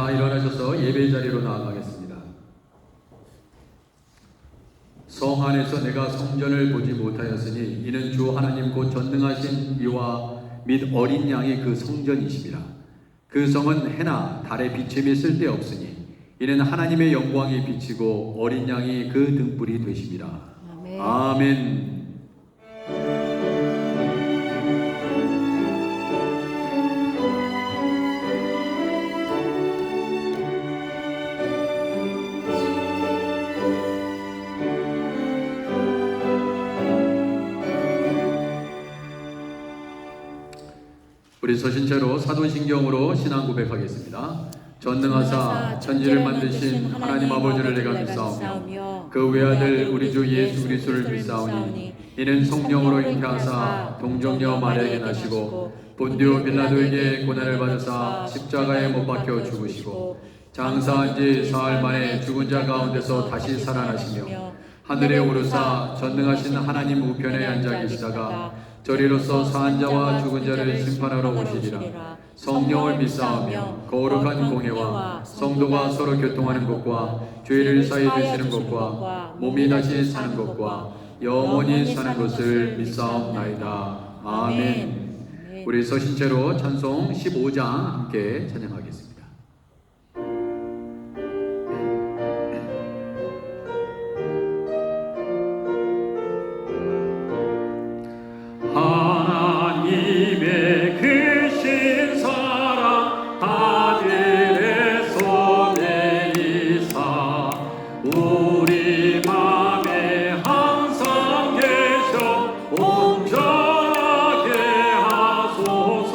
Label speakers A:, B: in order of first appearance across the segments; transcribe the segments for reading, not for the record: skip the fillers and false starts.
A: 다 일어나셔서 예배 자리로 나아가겠습니다. 성 안에서 내가 성전을 보지 못하였으니 이는 주 하나님 곧 전능하신 이와 및 어린 양이 그 성전이심이라. 그 성은 해나 달의 비침이 쓸데없으니 이는 하나님의 영광이 비치고 어린 양이 그 등불이 되심이라. 아멘. 아멘. 우리 서신체로 사도신경으로 신앙 고백하겠습니다. 전능하사 천지를 만드신 하나님 아버지를 내가 믿사오며 그 외아들 우리 주 예수 그리스도를 믿사오니 이는 성령으로 잉태하사 동정녀 마리아에게 나시고 본디오 빌라도에게 고난을 받으사 십자가에 못 박혀 죽으시고 장사한 지 사흘 만에 죽은 자 가운데서 다시 살아나시며 하늘에 오르사 전능하신 하나님 우편에 앉아 계시다가 저리로서 사한 자와 죽은 자를 심판하러 오시리라. 성령을 믿사오며 거룩한 공예와 성도가 서로 교통하는 것과 죄를 사해 주시는 것과 몸이 다시 사는 것과 영원히 사는 것을 믿사옵나이다. 아멘. 우리 서신체로 찬송 15장 함께 찬양하겠습니다.
B: 하나님의 크신 사랑 아들의 손에 이사 우리 맘에 항상 계셔 온전하게 하소서.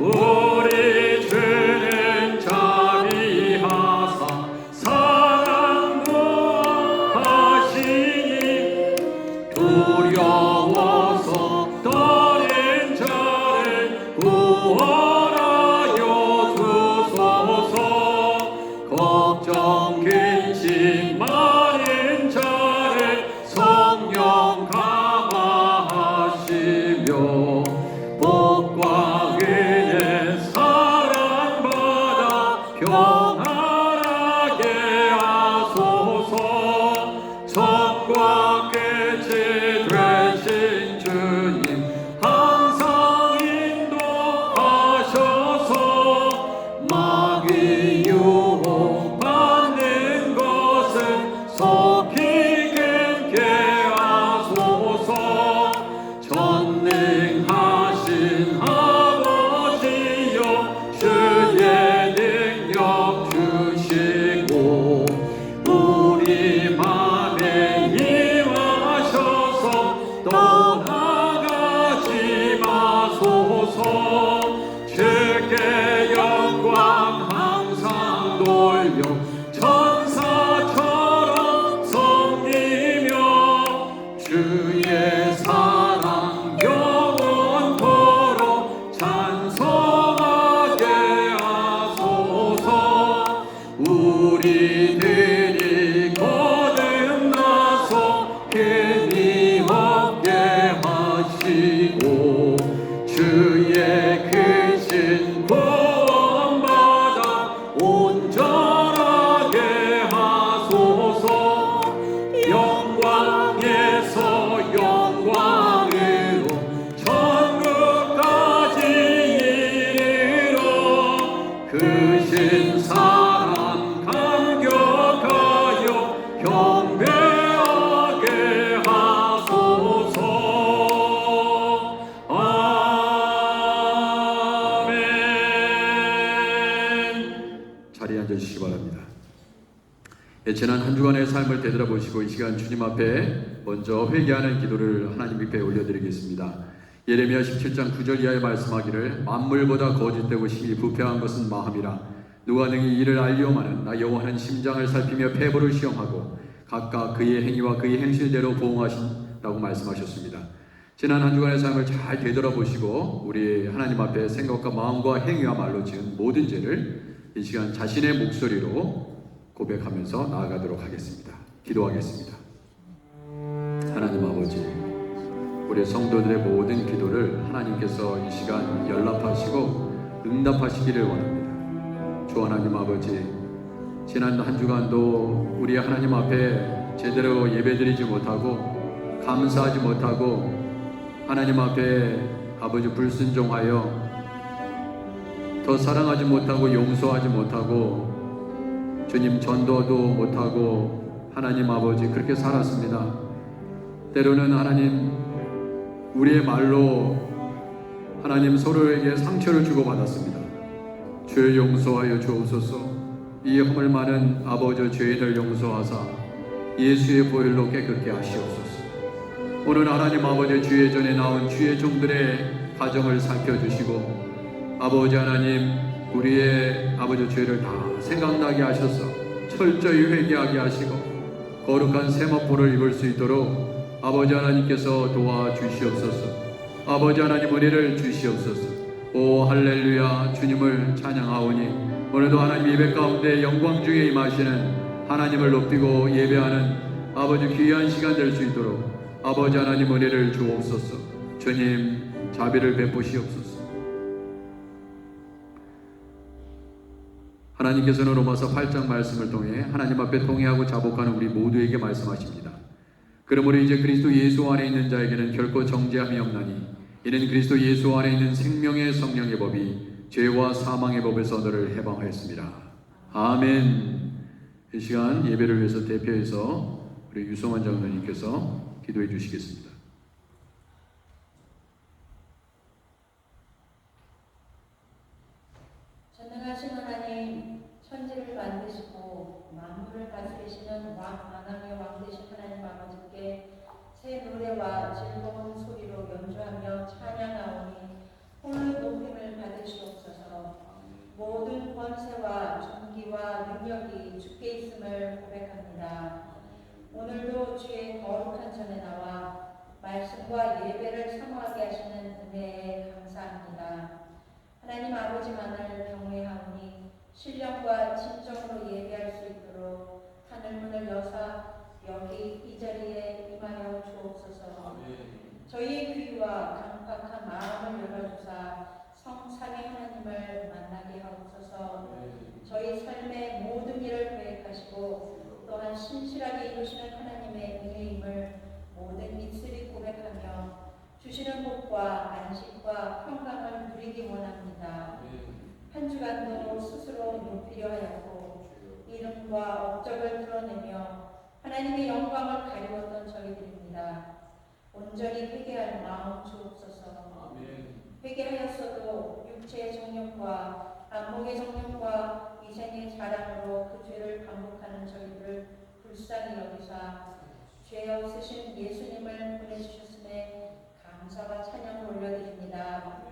B: 우리 죄는 자비하사 사랑 구하시니 두려워서 떠낸 자를 구원하여 주소서. 걱정 근심 많은 자를 성령 강화하시며 복과 은혜 사랑받아 평안하게 하소서. 첫과 끝이 되신 주님 항상 인도하셔서 마귀 유혹받는 것은 속히 끊게 하소서. 전능하신 아버지여 주의 능력 주시고 우리 맘에 임하셔서 떠나가지 마소서. 주께 영광 항상 돌려 천사처럼 섬기며 주의 사랑 영원토록 찬송하게 하소서. 우리들이 거듭나서 흠이 없게 하시고 주의 크신 구원받아 온전하게 하소서. 영광에서 영광으로 천국까지 이르러 크신 사랑 감격하여 경배하게 하소서. 아멘.
A: 자리에 앉아주시기 바랍니다. 지난 한 주간의 삶을 되돌아보시고 이 시간 주님 앞에 먼저 회개하는 기도를 하나님 앞에 올려드리겠습니다. 예레미야 17장 9절 이하에 말씀하기를 만물보다 거짓되고 심히 부패한 것은 마음이라 누가 능히 이를 알리오마는 나 여호와는 심장을 살피며 폐부를 시험하고 각각 그의 행위와 그의 행실대로 보응하신다고 말씀하셨습니다. 지난 한 주간의 삶을 잘 되돌아보시고 우리 하나님 앞에 생각과 마음과 행위와 말로 지은 모든 죄를 이 시간 자신의 목소리로 고백하면서 나아가도록 하겠습니다. 기도하겠습니다. 하나님 아버지, 우리 성도들의 모든 기도를 하나님께서 이 시간 연락하시고 응답하시기를 원합니다. 주 하나님 아버지, 지난 한 주간도 우리 하나님 앞에 제대로 예배드리지 못하고 감사하지 못하고 하나님 앞에 아버지 불순종하여 더 사랑하지 못하고 용서하지 못하고 주님 전도도 못하고 하나님 아버지 그렇게 살았습니다. 때로는 하나님 우리의 말로 하나님 서로에게 상처를 주고받았습니다. 주여 용서하여 주옵소서. 이 허물 많은 아버지 죄인을 용서하사 예수의 보혈로 깨끗게 하시옵소서. 오늘 하나님 아버지 주의 전에 나온 주의 종들의 가정을 살펴주시고 아버지 하나님 우리의 아버지 죄를 다 생각나게 하셔서 철저히 회개하게 하시고 거룩한 세마포를 입을 수 있도록 아버지 하나님께서 도와주시옵소서. 아버지 하나님 은혜를 주시옵소서. 오 할렐루야. 주님을 찬양하오니 오늘도 하나님 예배 가운데 영광 중에 임하시는 하나님을 높이고 예배하는 아버지 귀한 시간 될 수 있도록 아버지 하나님 은혜를 주옵소서. 주님 자비를 베푸시옵소서. 하나님께서는 로마서 8장 말씀을 통해 하나님 앞에 통회하고 자복하는 우리 모두에게 말씀하십니다. 그러므로 이제 그리스도 예수 안에 있는 자에게는 결코 정죄함이 없나니 이는 그리스도 예수 안에 있는 생명의 성령의 법이 죄와 사망의 법에서 너를 해방하였습니다. 아멘. 이 시간 예배를 위해서 대표해서 우리 유성환 장로님께서 기도해 주시겠습니다.
C: 전능하신 하나님, 천지를 만드시고 만물을 다스리시는 만왕의 왕 되신 하나님 아버지께 새 노래와 즐거운 소리로 연주하며 찬양하오니 홀로 높임을 받으시옵소서. 모든 권세와 존귀와 능력이 주께 있음을 고백합니다. 오늘도 주의 거룩한 전에 나와 말씀과 예배를 사모하게 하시는 은혜에 감사합니다. 하나님 아버지만을 경외하오니 신령과 진정으로 예배할 수 있도록 하늘문을 여사 여기 이 자리에 임하여 주옵소서. 저희의 귀와 강팍한 마음을 열어주사 성삼위 하나님을 만나게 하옵소서. 저희 삶의 모든 일을 계획하시고 또한 신실하게 이루시는 하나님의 은혜임을 모든 입술이 고백하며 주시는 복과 안식과 평강을 누리기 원합니다. 한 주간도 스스로 높이려 하였고 이름과 업적을 드러내며 하나님의 영광을 가리웠던 저희들입니다. 온전히 회개할 마음 주옵소서. 회개하였어도 육체의 정욕과 안목의 정욕과 이생의 자랑으로 그 죄를 반복하는 저희들을 불쌍히 여기사 죄 없으신 예수님을 보내주셨음에 감사와 찬양을 올려드립니다.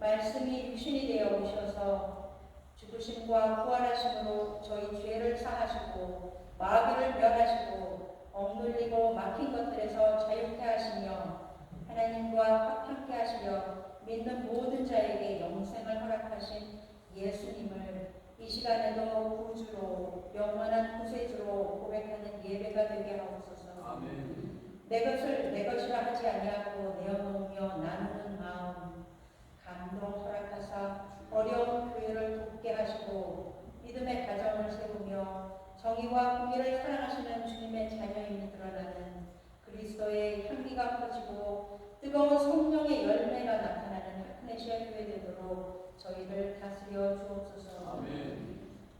C: 말씀이 육신이 되어 오셔서 죽으심과 부활하심으로 저희 죄를 사하시고 마귀를 멸하시고 억눌리고 막힌 것들에서 자유케 하시며 하나님과 화평케 하시려 믿는 모든 자에게 영생을 허락하신 예수님을 이 시간에도 구주로 영원한 구세주로 고백하는 예배가 되게 하옵소서. 내 것을 내 것이라 하지 아니하고 내어놓으며 나누는 마음 감동 허락하사 어려운 교회를 돕게 하시고 믿음의 가정을 세우며 정의와 공의를 사랑하시는 주님의 자녀임이 드러나는 그리스도의 향기가 퍼지고 뜨거운 성령의 열매가 나타나는 하크네시아 교회 되도록 저희를 다스려 주옵소서.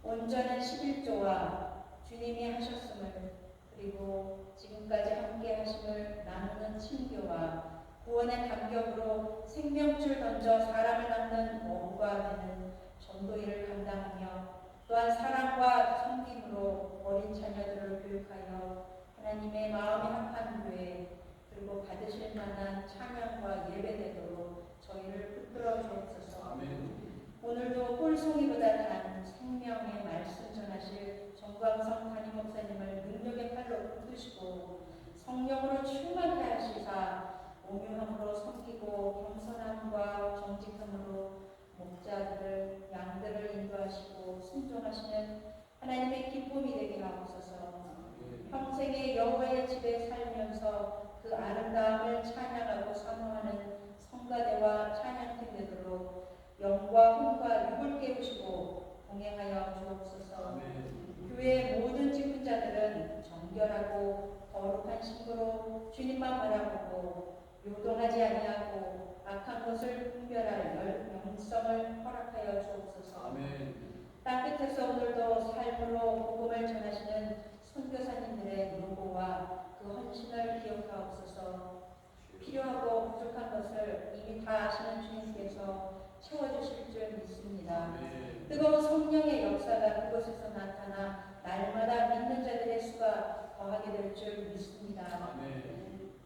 C: 온전한 11조와 주님이 하셨음을 그리고 지금까지 함께 하심을 나누는 친교와 구원의 감격으로 생명줄 던져 사람을 낳는 어부가 되는 전도일을 감당하며 또한 사랑과 섬김으로 어린 자녀들을 교육하여 하나님의 마음이 합한 교회 그리고 받으실 만한 찬양과 예배되도록 저희를 붙들어 주옵소서. 오늘도 홀송이보다 단 생명의 말씀 전하실 정광성 담임 목사님을 능력의 팔로 붙드시고 성령으로 충만케 하시사 온유함으로 섬기고 겸손함과 정직함으로 목자들을 양들을 인도하시고 순종하시는 하나님의 기쁨이 되게 하옵소서. 평생의 여호와의 집에 살면서 그 아름다움을 찬양하고 사모하는 성가대와 찬양팀 되도록 영과 혼과 육을 깨우시고 동행하여 주옵소서. 교회의 모든 직분자들은 정결하고 거룩한 신부로 주님만 바라보고 요동하지 아니하고 악한 것을 분별할 영성을 허락하여 주옵소서. 땅 끝에서 오늘도 삶으로 복음을 전하시는 선교사님들의 노고와 그 헌신을 기억하옵소서. 필요하고 부족한 것을 이미 다 아시는 주님께서 채워주실 줄 믿습니다. 뜨거운 성령의 역사가 그곳에서 나타나 날마다 믿는 자들의 수가 더하게 될 줄 믿습니다.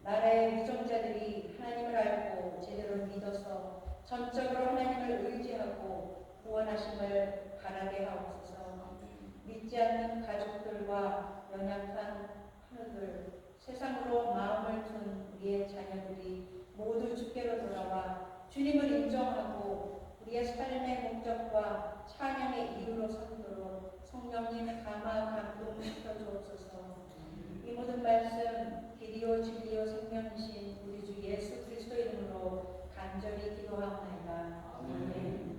C: 나라의 위정자들이 하나님을 알고 제대로 믿어서 전적으로 하나님을 의지하고 구원하심을 바라게 하옵소서. 믿지 않는 가족들과 연약한 하늘들, 세상으로 마음을 둔 우리의 자녀들이 모두 주께로 돌아와 주님을 인정하고 우리의 삶의 목적과 찬양의 이유로 삼도록 성령님 감화 감동시켜 주옵소서. 이 모든 말씀 길이요 진리요 생명이신 우리 주 예수 그리스도 이름으로 간절히 기도하옵나이다. 아멘.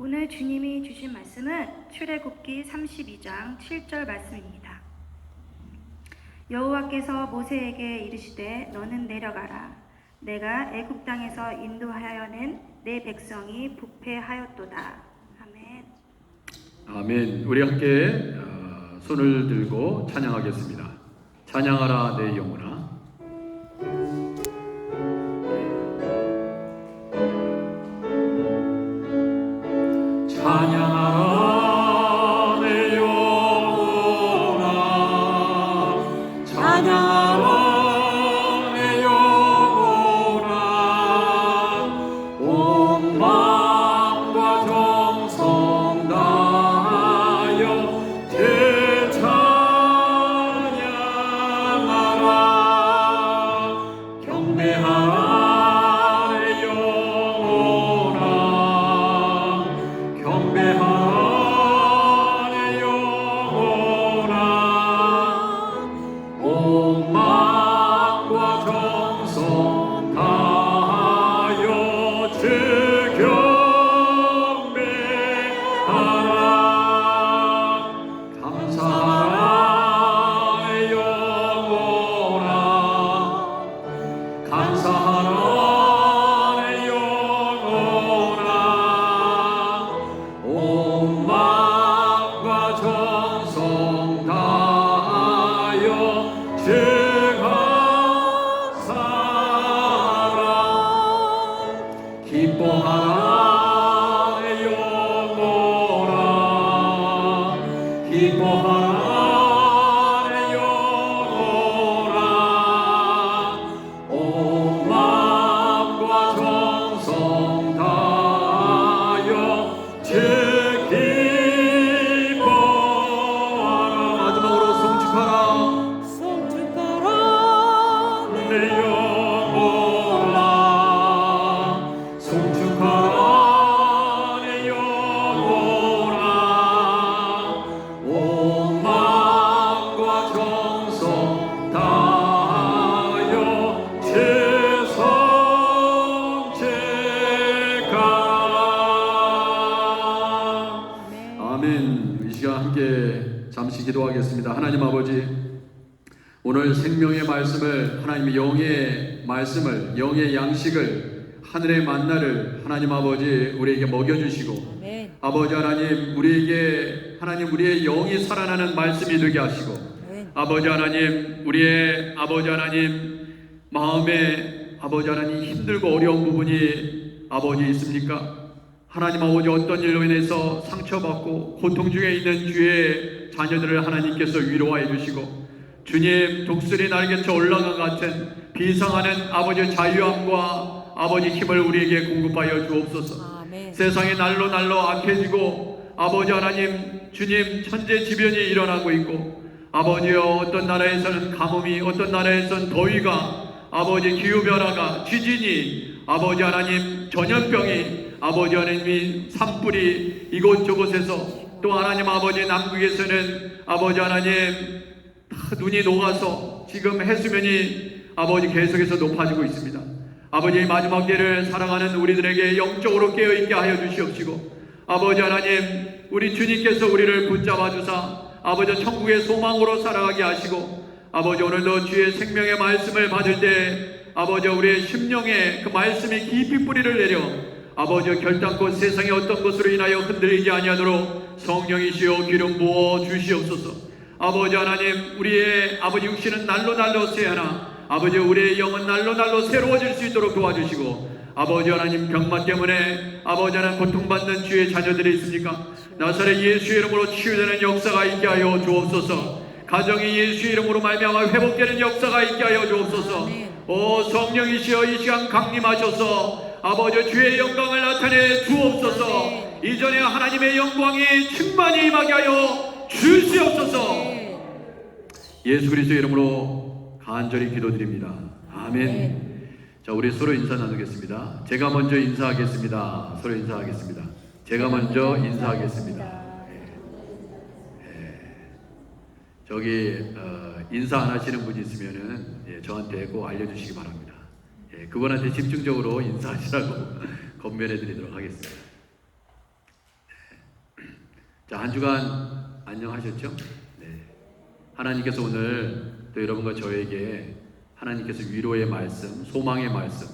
D: 오늘 주님이 주신 말씀은 출애굽기 32장 7절 말씀입니다. 여호와께서 모세에게 이르시되 너는 내려가라. 내가 애굽 땅에서 인도하여 낸 내 백성이 부패하였도다. 아멘.
A: 아멘. 우리 함께 손을 들고 찬양하겠습니다. 찬양하라 내 영혼아.
B: 찬양하라 내 영혼아 찬양하라 내 영혼아 온 마음과 정성 다하여 찬양하라 경배하라 내 영혼아 경배하라 내 영혼아 온 마음과 정성 다하여 주 경배하라 감사하라 내 영혼아 감사하라 내 영혼아 온 마음과 정성 다하여 증하사라 기뻐하라 내 영혼아 기뻐하라 내 영혼아 온 마음과 정성 다하여 기뻐하라 마지막으로 성축하라 내 영혼아 성축하라 내 영혼아 온 마음과 정성 다하여 최성책하라 아멘. 이 시간 함께 잠시 기도하겠습니다. 하나님 아버지, 오늘 생명의 말씀을, 하나님의 영의 말씀을, 영의 양식을, 하늘의 만나를 하나님 아버지 우리에게 먹여주시고,
C: 아멘.
A: 아버지 하나님 우리에게 하나님 우리의 영이 살아나는 말씀이 되게 하시고,
C: 아멘.
A: 아버지 하나님 우리의 아버지 하나님 마음에 아버지 하나님 힘들고 어려운 부분이 아버지 있습니까? 하나님 아버지 어떤 일로 인해서 상처받고 고통 중에 있는 주의 자녀들을 하나님께서 위로하여 주시고, 주님 독수리 날개쳐 올라간 같은 비상하는 아버지 자유함과 아버지 힘을 우리에게 공급하여 주옵소서.
C: 아멘.
A: 세상이 날로 날로 악해지고 아버지 하나님 주님 천재지변이 일어나고 있고, 아버지여 어떤 나라에서는 가뭄이, 어떤 나라에서는 더위가, 아버지 기후변화가, 지진이, 아버지 하나님 전염병이, 아버지 하나님이 산불이 이곳저곳에서, 또 하나님 아버지 남극에서는 아버지 하나님 눈이 녹아서 지금 해수면이 아버지 계속해서 높아지고 있습니다. 아버지의 마지막 때를 살아가는 우리들에게 영적으로 깨어있게 하여 주시옵시고, 아버지 하나님 우리 주님께서 우리를 붙잡아 주사 아버지 천국의 소망으로 살아가게 하시고, 아버지 오늘도 주의 생명의 말씀을 받을 때 아버지 우리의 심령에 그 말씀이 깊이 뿌리를 내려 아버지 결단코 세상의 어떤 것으로 인하여 흔들리지 아니하도록 성령이시여 기름 부어 주시옵소서. 아버지 하나님 우리의 아버지 육신은 날로 날로 새하나 아버지 우리의 영은 날로 날로 새로워질 수 있도록 도와주시고, 아버지 하나님 병마 때문에 아버지 하나님 고통받는 주의 자녀들이 있습니까? 나사렛 예수의 이름으로 치유되는 역사가 있게 하여 주옵소서. 가정이 예수의 이름으로 말미암아 회복되는 역사가 있게 하여 주옵소서. 오 성령이시여 이 시간 강림하셔서 아버지 주의 영광을 나타내 주옵소서. 이전에 하나님의 영광이 충만히 임하게 하여 주시옵소서. 예수 그리스도의 이름으로 간절히 기도드립니다. 아멘. 자, 우리 서로 인사 나누겠습니다. 제가 먼저 인사하겠습니다. 서로 인사하겠습니다. 제가 먼저 인사하겠습니다. 저기 인사 안 하시는 분이 있으면은 저한테 꼭 알려주시기 바랍니다. 그분한테 집중적으로 인사하시라고 권면해 드리도록 하겠습니다.
B: 자, 한 주간 안녕하셨죠? 네. 하나님께서 오늘 또 여러분과 저에게 하나님께서 위로의 말씀, 소망의 말씀,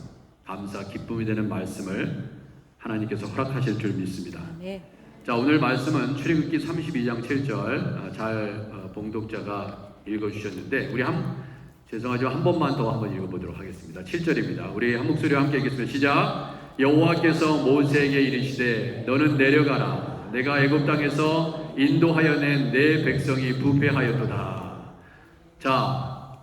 B: 감사, 기쁨이 되는 말씀을 하나님께서 허락하실 줄 믿습니다.
C: 네.
B: 자, 오늘 말씀은 출애굽기 32장 7절 잘 봉독자가 읽어주셨는데 우리 죄송하지만 한 번만 더 한번 읽어보도록 하겠습니다. 7절입니다. 우리 한 목소리와 함께 읽겠습니다. 시작. 여호와께서 모세에게 이르시되 너는 내려가라. 내가 애굽 땅에서 인도하여 낸 내 백성이 부패하였도다. 자,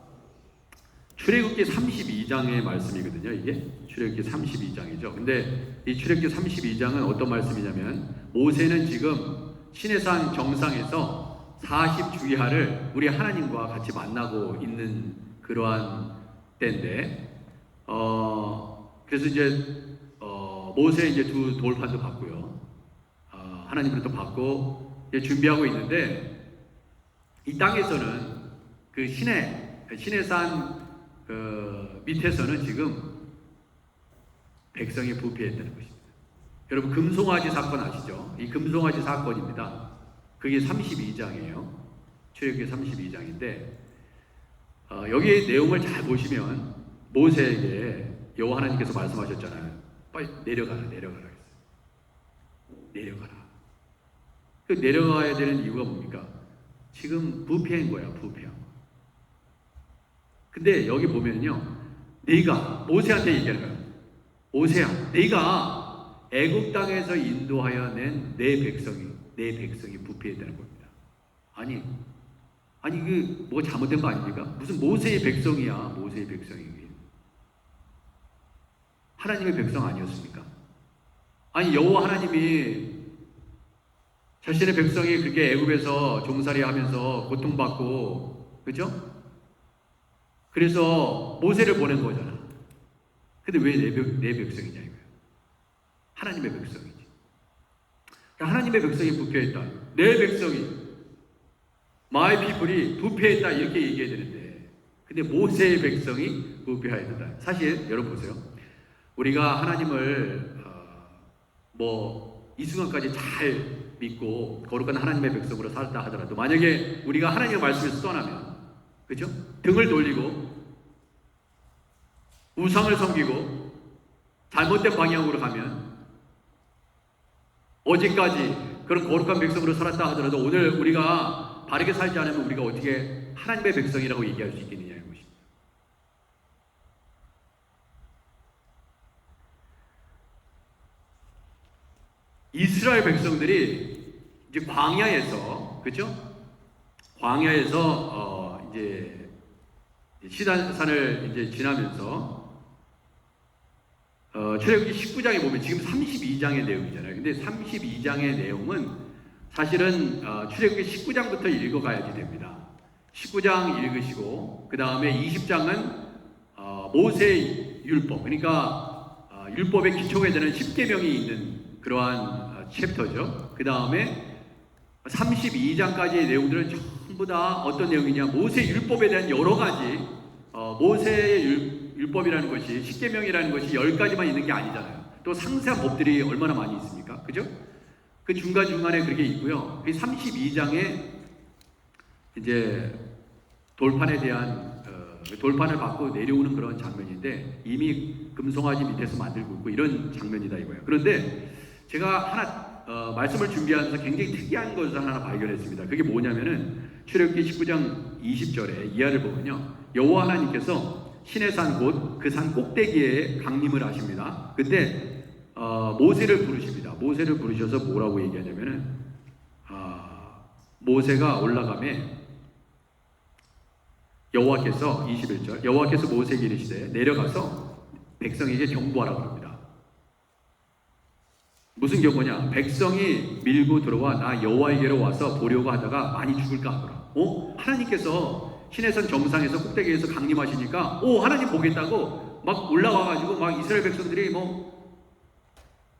B: 출애굽기 32장의 말씀이거든요. 이게 출애굽기 32장이죠. 근데 이 출애굽기 32장은 어떤 말씀이냐면 모세는 지금 시내산 정상에서 40주기하를 우리 하나님과 같이 만나고 있는 그러한 때인데 그래서 이제 모세 이제 두 돌판도 받고요. 하나님으로부터 받고 이제 준비하고 있는데 이 땅에서는 그 시내산 그 밑에서는 지금 백성이 부패했다는 것입니다. 여러분 금송아지 사건 아시죠? 이 금송아지 사건입니다. 그게 32장이에요. 출애굽기 32장인데 여기 내용을 잘 보시면 모세에게 여호와 하나님께서 말씀하셨잖아요. 빨리 내려가라 했어요. 내려가라. 그 내려가야 되는 이유가 뭡니까? 지금 부패한 거야, 부패한 거. 근데 여기 보면요, 네가 모세한테 얘기하는 거야. 모세야, 네가 애굽 땅에서 인도하여 낸 내 백성이 부패했다는 겁니다. 아니 그 뭐가 잘못된 거 아닙니까? 무슨 모세의 백성이야, 모세의 백성이. 하나님의 백성 아니었습니까? 아니 여호와 하나님이 자신의 백성이 그렇게 애굽에서 종살이하면서 고통받고, 그죠? 그래서 모세를 보낸 거잖아. 근데 왜 내 백성이냐 이거야. 하나님의 백성이지. 하나님의 백성이 부패했다. 내 백성이, my people이 부패했다 이렇게 얘기해야 되는데, 근데 모세의 백성이 부패하였다. 사실 여러분 보세요. 우리가 하나님을 이 순간까지 잘 믿고 거룩한 하나님의 백성으로 살다 하더라도 만약에 우리가 하나님의 말씀에서 떠나면, 그죠? 등을 돌리고 우상을 섬기고 잘못된 방향으로 가면 어제까지 그런 거룩한 백성으로 살았다 하더라도 오늘 우리가 바르게 살지 않으면 우리가 어떻게 하나님의 백성이라고 얘기할 수 있겠느냐는 것입니다. 이스라엘 백성들이 이제 광야에서, 그죠? 광야에서 이제 시단산을 이제 지나면서 출애굽기 19장에 보면 지금 32장의 내용이잖아요. 근데 32장의 내용은 사실은 출애굽기 19장부터 읽어가야지 됩니다. 19장 읽으시고 그 다음에 20장은 모세의 율법, 그러니까 율법의 기초가 되는 10계명이 있는 그러한 챕터죠. 그 다음에 32장까지의 내용들은 전부 다 어떤 내용이냐, 모세 율법에 대한 여러 가지 모세의 율법이라는 것이, 10계명이라는 것이 10가지만 있는 게 아니잖아요. 또 상세한 법들이 얼마나 많이 있습니까? 그죠? 그 중간중간에 그렇게 있고요. 그 32장에 이제 돌판에 대한 돌판을 받고 내려오는 그런 장면인데 이미 금송아지 밑에서 만들고 있고 이런 장면이다 이거예요. 그런데 제가 하나 말씀을 준비하면서 굉장히 특이한 것을 하나 발견했습니다. 그게 뭐냐면은 출애굽기 19장 20절에 이하를 보면요, 여호와 하나님께서 시내산 곧 그 산 꼭대기에 강림을 하십니다. 그때 모세를 부르십니다. 모세를 부르셔서 뭐라고 얘기하냐면은 모세가 올라가매 여호와께서 21절 여호와께서 모세에게 이르시되 내려가서 백성에게 경고하라고 합니다. 무슨 경고냐? 백성이 밀고 들어와 나 여호와에게로 와서 보려고 하다가 많이 죽을까 하더라. 하나님께서 시내산 정상에서 꼭대기에서 강림하시니까 하나님 보겠다고 막 올라와가지고 막 이스라엘 백성들이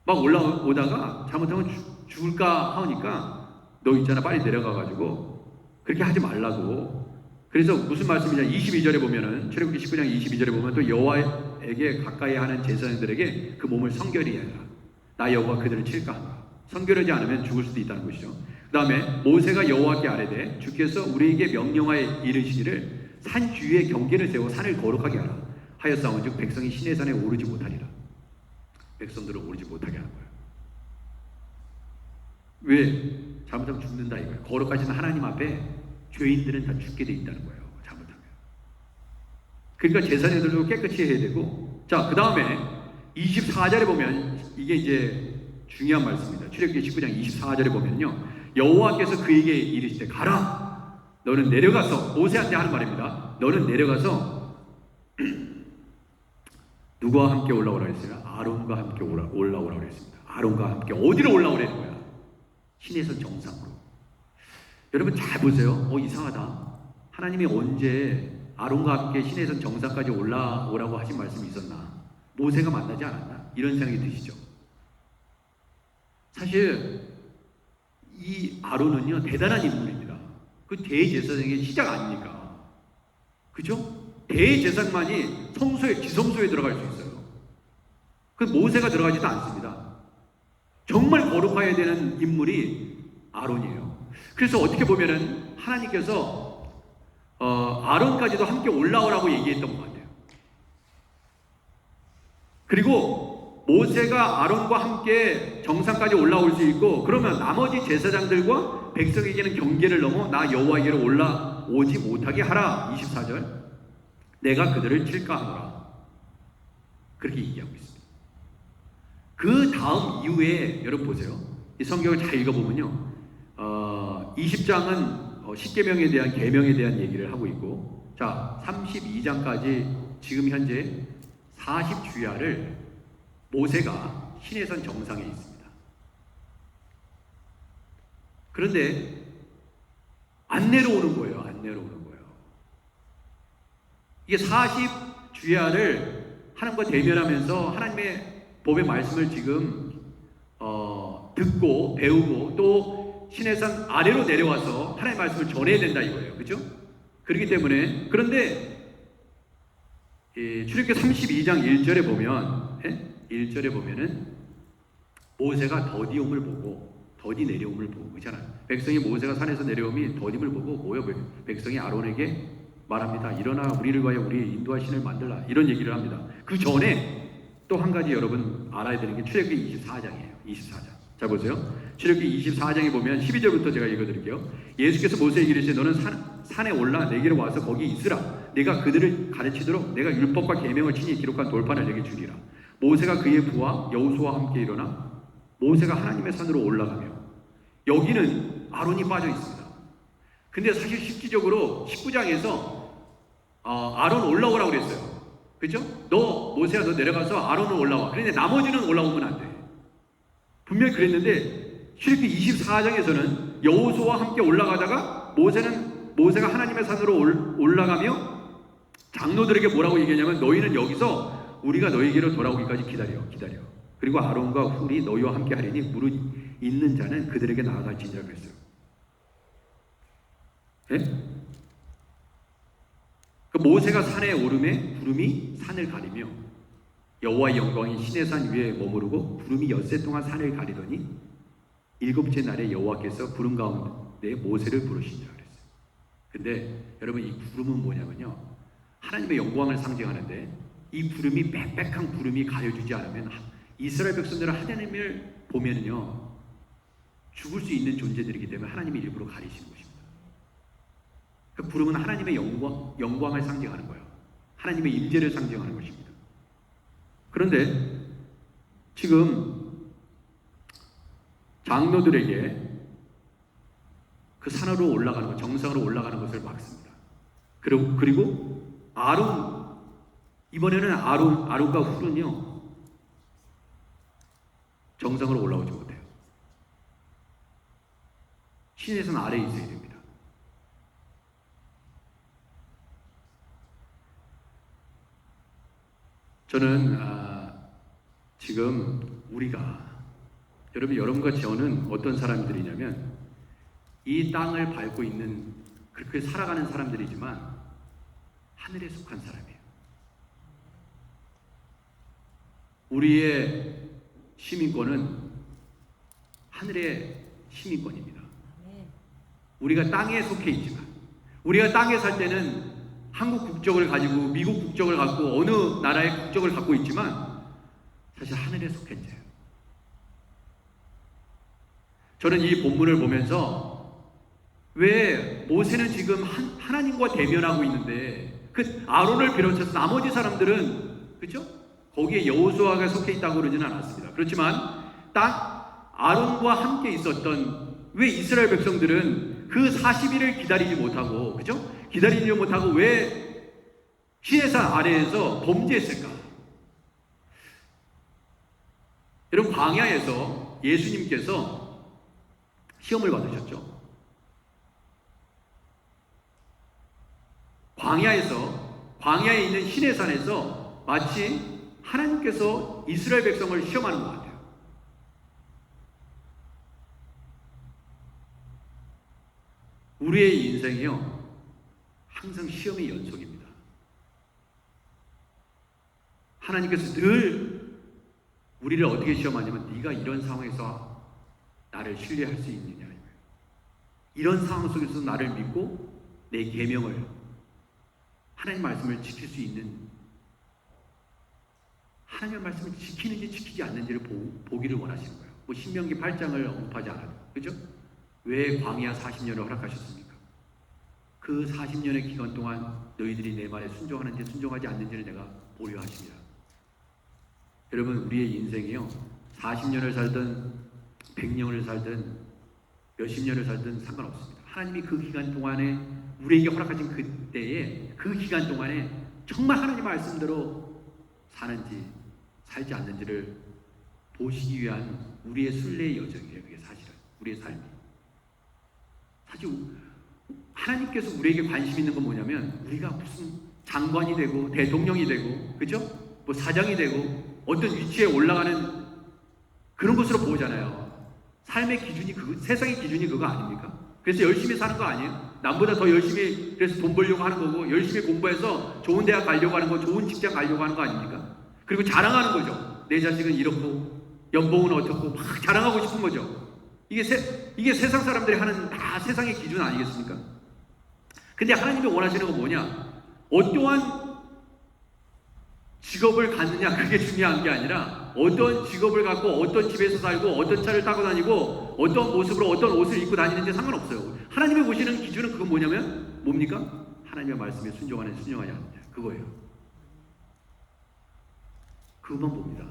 B: 막 올라오다가 잘못하면 죽을까 하니까 너 있잖아 빨리 내려가가지고 그렇게 하지 말라고. 그래서 무슨 말씀이냐? 22절에 보면은 출애굽기 19장 22절에 보면 또 여호와에게 가까이 하는 제사장들에게 그 몸을 성결히 해라. 나 여호와 그들을 칠까 하노라. 성결하지 않으면 죽을 수도 있다는 것이죠. 그 다음에 모세가 여호와께 아뢰되 주께서 우리에게 명령하여 이르시기를 산 주위에 경계를 세워 산을 거룩하게 하라 하였사온즉 백성이 시내 산에 오르지 못하리라. 백성들을 오르지 못하게 하는 거예요. 왜? 잘못하면 죽는다 이거예요. 거룩하신 하나님 앞에 죄인들은 다 죽게 돼 있다는 거예요. 잘못하면. 그러니까 제사장들도 깨끗이 해야 되고, 자, 그 다음에 24절에 보면 이게 이제 중요한 말씀입니다. 출애굽기 19장 24절에 보면요, 여호와께서 그에게 이르시되 가라. 너는 내려가서, 모세한테 하는 말입니다. 너는 내려가서 누구와 함께 올라오라 했어요? 아론과 함께 올라오라 그랬습니다. 아론과 함께 어디로 올라오라는 거야? 시내산 정상으로. 여러분 잘 보세요. 이상하다. 하나님이 언제 아론과 함께 시내산 정상까지 올라오라고 하신 말씀이 있었나? 모세가 만나지 않았나? 이런 생각이 드시죠? 사실 이 아론은요 대단한 인물입니다. 그 대제사장의 시작 아닙니까? 그죠? 대제사장만이 성소에, 지성소에 들어갈 수 있어요. 그 모세가 들어가지도 않습니다. 정말 거룩해야 되는 인물이 아론이에요. 그래서 어떻게 보면은 하나님께서 아론까지도 함께 올라오라고 얘기했던 것 같아요. 그리고 모세가 아론과 함께 정상까지 올라올 수 있고, 그러면 나머지 제사장들과 백성에게는 경계를 넘어 나 여호와에게로 올라오지 못하게 하라. 24절 내가 그들을 칠까 하노라. 그렇게 얘기하고 있습니다. 그 다음 이후에 여러분 보세요. 이 성경을 잘 읽어보면요, 20장은 십계명에 대한 계명에 대한 얘기를 하고 있고, 자 32장까지 지금 현재 40주야를 모세가 시내산 정상에 있습니다. 그런데 안 내려오는 거예요. 안 내려오는 거예요. 이게 40주야를 하나님과 대면하면서 하나님의 법의 말씀을 지금 듣고 배우고 또 시내산 아래로 내려와서 하나님의 말씀을 전해야 된다 이거예요. 그렇죠? 그렇기 때문에, 그런데 출애굽기 32장 1절에 보면 1절에 보면은 모세가 더디움을 보고 더디 내려옴을 보고 그잖아요. 백성이 모세가 산에서 내려오니 더딤을 보고 뭐요? 백성이 아론에게 말합니다. 일어나 우리를 위하여 우리 인도할 신을 만들라. 이런 얘기를 합니다. 그 전에 또 한 가지 여러분 알아야 되는 게 출애굽기 24장이에요. 24장. 자 보세요. 출애굽기 24장에 보면 12절부터 제가 읽어드릴게요. 예수께서 모세에게 이르시되 너는 산에 올라 내게로 와서 거기 있으라. 내가 그들을 가르치도록 내가 율법과 계명을 친히 기록한 돌판을 내게 주리라. 모세가 그의 부하 여호수아와 함께 일어나 모세가 하나님의 산으로 올라가며, 여기는 아론이 빠져 있습니다. 근데 사실 실질적으로 19장에서 아론 올라오라고 그랬어요. 그죠? 너 모세야 너 내려가서 아론은 올라와. 그런데 나머지는 올라오면 안 돼. 분명히 그랬는데 출애굽기 24장에서는 여호수아와 함께 올라가다가 모세가 하나님의 산으로 올라가며 장로들에게 뭐라고 얘기하냐면 너희는 여기서 우리가 너희에게로 돌아오기까지 기다려. 그리고 아론과 훌이 너희와 함께 하리니 무릇 있는 자는 그들에게 나아갈지니라 그랬어요. 네? 그 모세가 산에 오름에 구름이 산을 가리며 여호와의 영광이 시내산 위에 머무르고 구름이 엿새 동안 산을 가리더니 일곱째 날에 여호와께서 구름 가운데 모세를 부르시니라 그랬어요. 근데 여러분 이 구름은 뭐냐면요, 하나님의 영광을 상징하는데 이 구름이 빽빽한 구름이 가려주지 않으면 이스라엘 백성들은 하나님을 보면은요 죽을 수 있는 존재들이기 때문에 하나님이 일부러 가리시는 것입니다. 그 구름은 하나님의 영광을 상징하는 거예요. 하나님의 임재를 상징하는 것입니다. 그런데 지금 장로들에게 그 산으로 올라가는 것, 정상으로 올라가는 것을 막습니다. 그리고 아론, 이번에는 아론과 훌은요 정상으로 올라오지 못해요. 시내산 아래에 있어야 됩니다. 저는 지금 여러분과 저는 어떤 사람들이냐면 이 땅을 밟고 있는 그렇게 살아가는 사람들이지만 하늘에 속한 사람이에요. 우리의 시민권은 하늘의 시민권입니다. 우리가 땅에 속해 있지만, 우리가 땅에 살 때는 한국 국적을 가지고 미국 국적을 갖고 어느 나라의 국적을 갖고 있지만 사실 하늘에 속한 자예요. 저는 이 본문을 보면서 왜 모세는 지금 하나님과 대면하고 있는데 그 아론을 비롯해서 나머지 사람들은, 그죠? 거기에 여호수아가 속해 있다고 그러지는 않았습니다. 그렇지만 딱 아론과 함께 있었던, 왜 이스라엘 백성들은 그 40일을 기다리지 못하고, 그죠? 기다리지 못하고 왜 시내산 아래에서 범죄했을까? 여러분, 광야에서 예수님께서 시험을 받으셨죠. 광야에 있는 시내산에서 마치 하나님께서 이스라엘 백성을 시험하는 것 같아요. 우리의 인생이요, 항상 시험의 연속입니다. 하나님께서 늘 우리를 어떻게 시험하냐면, 네가 이런 상황에서 나를 신뢰할 수 있느냐, 이런 상황 속에서 나를 믿고 내 계명을, 하나님 말씀을 지킬 수 있는, 하나님의 말씀을 지키는지 지키지 않는지를 보기를 원하시는 거예요. 뭐 신명기 8장을 언급하지 않아도, 그죠? 왜 광야 40년을 허락하셨습니까? 그 40년의 기간 동안 너희들이 내 말에 순종하는지 순종하지 않는지를 내가 보려하십니다. 여러분, 우리의 인생이요, 40년을 살든 100년을 살든 몇십 년을 살든 상관없습니다. 하나님이 그 기간 동안에 우리에게 허락하신 그때에, 그 기간 동안에 정말 하나님 말씀대로 사는지 살지 않는지를 보시기 위한 우리의 순례의 여정이에요. 그게 사실은 우리의 삶이. 사실 하나님께서 우리에게 관심 있는 건 뭐냐면, 우리가 무슨 장관이 되고 대통령이 되고, 그죠? 뭐 사장이 되고 어떤 위치에 올라가는 그런 것으로 보잖아요. 삶의 기준이 세상의 기준이 그거 아닙니까? 그래서 열심히 사는 거 아니에요? 남보다 더 열심히 그래서 돈 벌려고 하는 거고, 열심히 공부해서 좋은 대학 가려고 하는 거, 좋은 직장 가려고 하는 거 아닙니까? 그리고 자랑하는 거죠. 내 자식은 이렇고 연봉은 어떻고 막 자랑하고 싶은 거죠. 이게 세상 사람들이 하는 다 세상의 기준 아니겠습니까? 근데 하나님이 원하시는 건 뭐냐? 어떠한 직업을 갖느냐, 그게 중요한 게 아니라, 어떤 직업을 갖고 어떤 집에서 살고 어떤 차를 타고 다니고 어떤 모습으로 어떤 옷을 입고 다니는지 상관없어요. 하나님이 보시는 기준은 그건 뭐냐면 뭡니까? 하나님의 말씀에 순종하지 않느냐, 그거예요. 그것만 봅니다.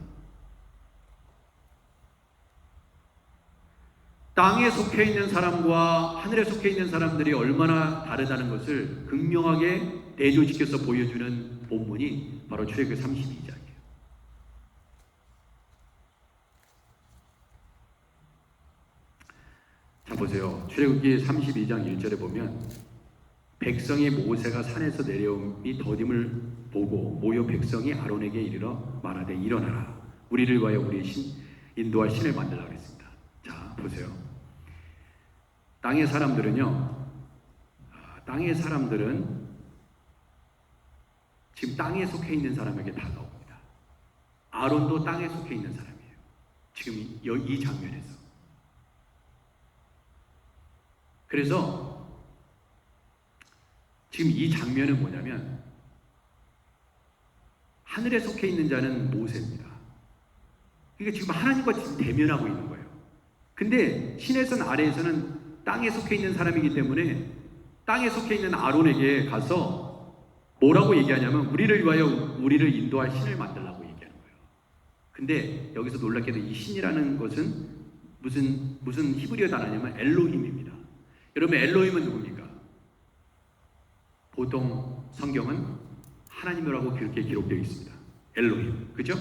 B: 땅에 속해 있는 사람과 하늘에 속해 있는 사람들이 얼마나 다르다는 것을 극명하게 대조시켜서 보여주는 본문이 바로 출애굽기 32장이에요. 자, 보세요. 출애굽기 32장 1절에 보면, 백성이 모세가 산에서 내려옴이 더딤을 보고 모여 백성이 아론에게 이르러 말하되, 일어나라, 우리를 위하여 우리의 인도할 신을 만들라 그랬습니다. 자, 보세요. 땅의 사람들은 지금 땅에 속해 있는 사람에게 다가옵니다. 아론도 땅에 속해 있는 사람이에요. 지금 이 장면에서. 그래서 지금 이 장면은 뭐냐면, 하늘에 속해 있는 자는 모세입니다. 그러니까 지금 하나님과 지금 대면하고 있는 거예요. 근데 시내산 아래에서는 땅에 속해 있는 사람이기 때문에 땅에 속해 있는 아론에게 가서 뭐라고 얘기하냐면, 우리를 위하여 우리를 인도할 신을 만들라고 얘기하는 거예요. 근데 여기서 놀랍게도 이 신이라는 것은 무슨 히브리어 단어냐면 엘로힘입니다. 여러분, 엘로힘은 누굽니까? 보통 성경은 하나님이라고 그렇게 기록되어 있습니다. 엘로힘, 그죠?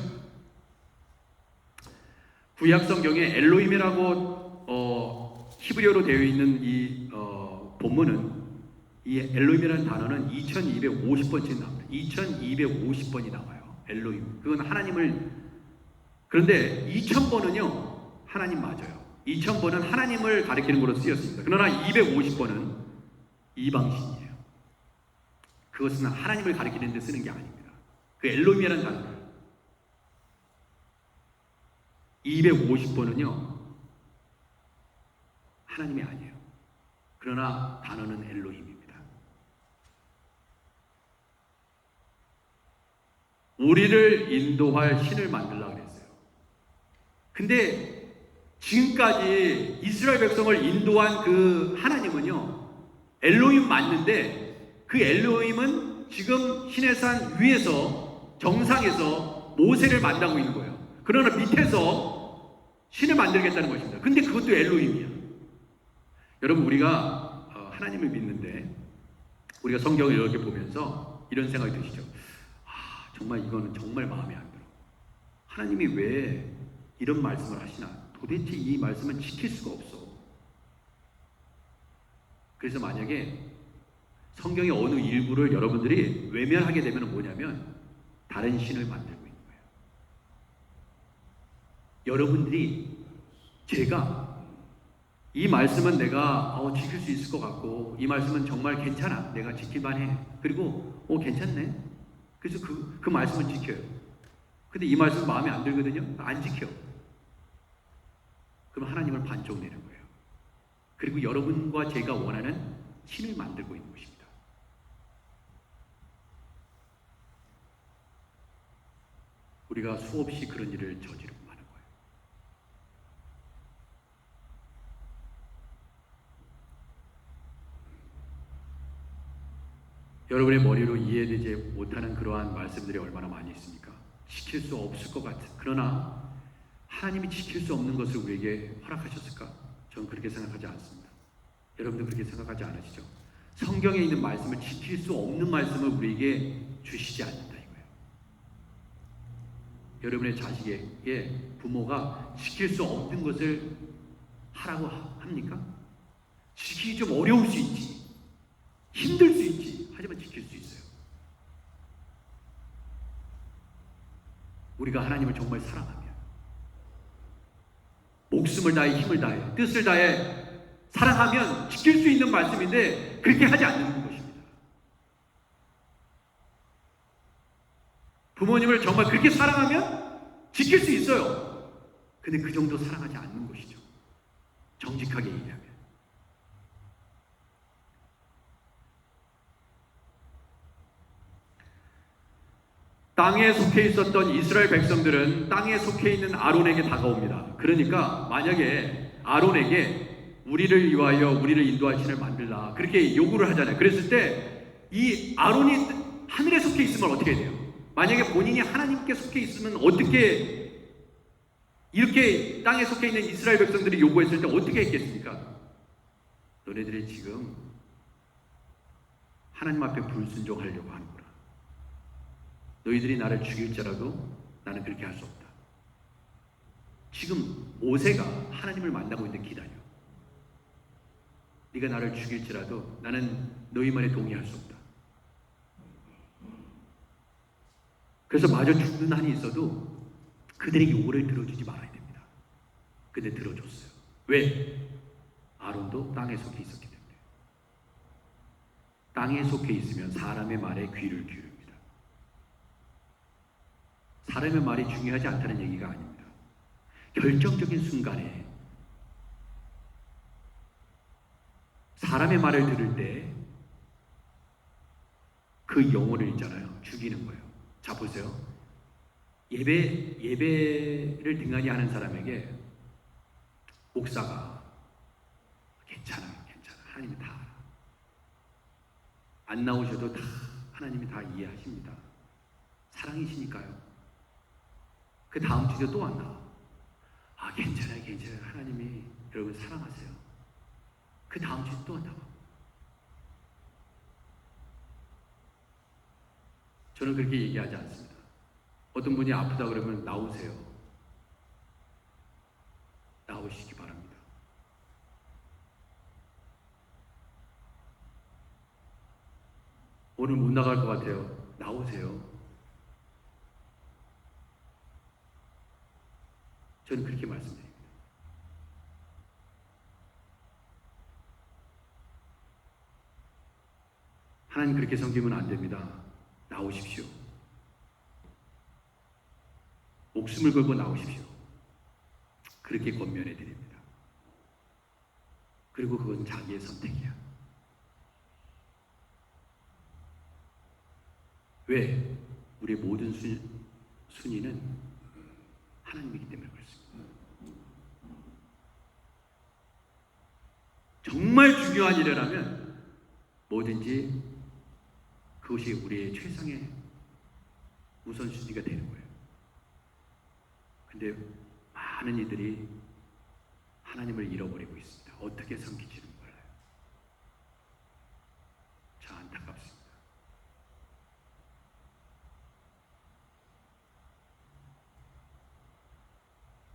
B: 구약 성경에 엘로힘이라고 히브리어로 되어 있는 이 본문은, 이 엘로힘이라는 단어는 2250번째 나와요. 2250번이 나와요. 엘로힘. 그건 하나님을, 그런데 2000번은요 하나님 맞아요. 2000번은 하나님을 가리키는 것으로 쓰였습니다. 그러나 250번은 이방신이에요. 그것은 하나님을 가리키는 데 쓰는 게 아닙니다. 그 엘로힘이라는 단어를 250번은요 하나님이 아니에요. 그러나 단어는 엘로힘입니다. 우리를 인도할 신을 만들려고 그랬어요. 근데 지금까지 이스라엘 백성을 인도한 그 하나님은요, 엘로힘 맞는데 그 엘로힘은 지금 시내산 위에서 정상에서 모세를 만나고 있는 거예요. 그러나 밑에서 신을 만들겠다는 것입니다. 근데 그것도 엘로힘이야. 여러분, 우리가 하나님을 믿는데 우리가 성경을 이렇게 보면서 이런 생각이 드시죠? 정말 이거는 정말 마음에 안 들어. 하나님이 왜 이런 말씀을 하시나? 도대체 이 말씀은 지킬 수가 없어. 그래서 만약에 성경의 어느 일부를 여러분들이 외면하게 되면 뭐냐면 다른 신을 만들고 있는 거예요. 여러분들이 제가 이 말씀은 내가 지킬 수 있을 것 같고 이 말씀은 정말 괜찮아. 내가 지킬만 해. 그리고 괜찮네. 그래서 그 말씀은 지켜요. 근데 이 말씀 마음에 안 들거든요. 안 지켜. 그럼 하나님을 반쪽 내는 거예요. 그리고 여러분과 제가 원하는 신을 만들고 있는 것입니다. 우리가 수없이 그런 일을 저지르고 마는 거예요. 여러분의 머리로 이해되지 못하는 그러한 말씀들이 얼마나 많이 있습니까? 지킬 수 없을 것 같은, 그러나 하나님이 지킬 수 없는 것을 우리에게 허락하셨을까? 저는 그렇게 생각하지 않습니다. 여러분도 그렇게 생각하지 않으시죠? 성경에 있는 말씀을 지킬 수 없는 말씀을 우리에게 주시지 않는다 이거예요. 여러분의 자식에게 부모가 지킬 수 없는 것을 하라고 합니까? 지키기 좀 어려울 수 있지, 힘들 수 있지, 하지만 지킬 수 있어요. 우리가 하나님을 정말 사랑하면 목숨을 다해 힘을 다해 뜻을 다해 사랑하면 지킬 수 있는 말씀인데 그렇게 하지 않는 것입니다. 부모님을 정말 그렇게 사랑하면 지킬 수 있어요. 근데 그 정도 사랑하지 않는 것이죠. 정직하게 얘기하면. 땅에 속해 있었던 이스라엘 백성들은 땅에 속해 있는 아론에게 다가옵니다. 그러니까 만약에 아론에게 우리를 위하여 우리를 인도할 신을 만들라 그렇게 요구를 하잖아요. 그랬을 때 이 아론이 하늘에 속해 있으면 어떻게 돼요? 만약에 본인이 하나님께 속해 있으면 어떻게 이렇게 땅에 속해 있는 이스라엘 백성들이 요구했을 때 어떻게 했겠습니까? 너네들이 지금 하나님 앞에 불순종하려고 하는구나. 너희들이 나를 죽일지라도 나는 그렇게 할 수 없다. 지금 모세가 하나님을 만나고 있는데 기다려. 네가 나를 죽일지라도 나는 너희 말에 동의할 수 없다. 그래서 마저 죽는 한이 있어도 그들의 요구를 들어주지 말아야 됩니다. 근데 들어줬어요. 왜? 아론도 땅에 속해 있었기 때문에. 땅에 속해 있으면 사람의 말에 귀를 기울입니다. 사람의 말이 중요하지 않다는 얘기가 아닙니다. 결정적인 순간에 사람의 말을 들을 때 그 영혼을 있잖아요. 죽이는 거예요. 자, 보세요. 예배를 등한히 하는 사람에게 목사가 괜찮아. 하나님이 다 알아. 안 나오셔도 다 하나님이 다 이해하십니다. 사랑이시니까요. 그 다음 주에 또 안 나와. 괜찮아요. 하나님이 여러분 사랑하세요. 그 다음 주에 또 안 나와. 저는 그렇게 얘기하지 않습니다. 어떤 분이 아프다 그러면 나오세요. 나오시기 바랍니다. 오늘 못 나갈 것 같아요. 나오세요. 저는 그렇게 말씀드립니다. 하나님 그렇게 섬기면 안 됩니다. 나오십시오. 목숨을 걸고 나오십시오. 그렇게 권면해 드립니다. 그리고 그건 자기의 선택이야. 왜? 우리의 모든 순위는 하나님이기 때문에 그렇습니다. 정말 중요한 일이라면 뭐든지 그것이 우리의 최상의 우선순위가 되는 거예요. 근데 많은 이들이 하나님을 잃어버리고 있습니다. 어떻게 섬기지는 몰라요. 참 안타깝습니다.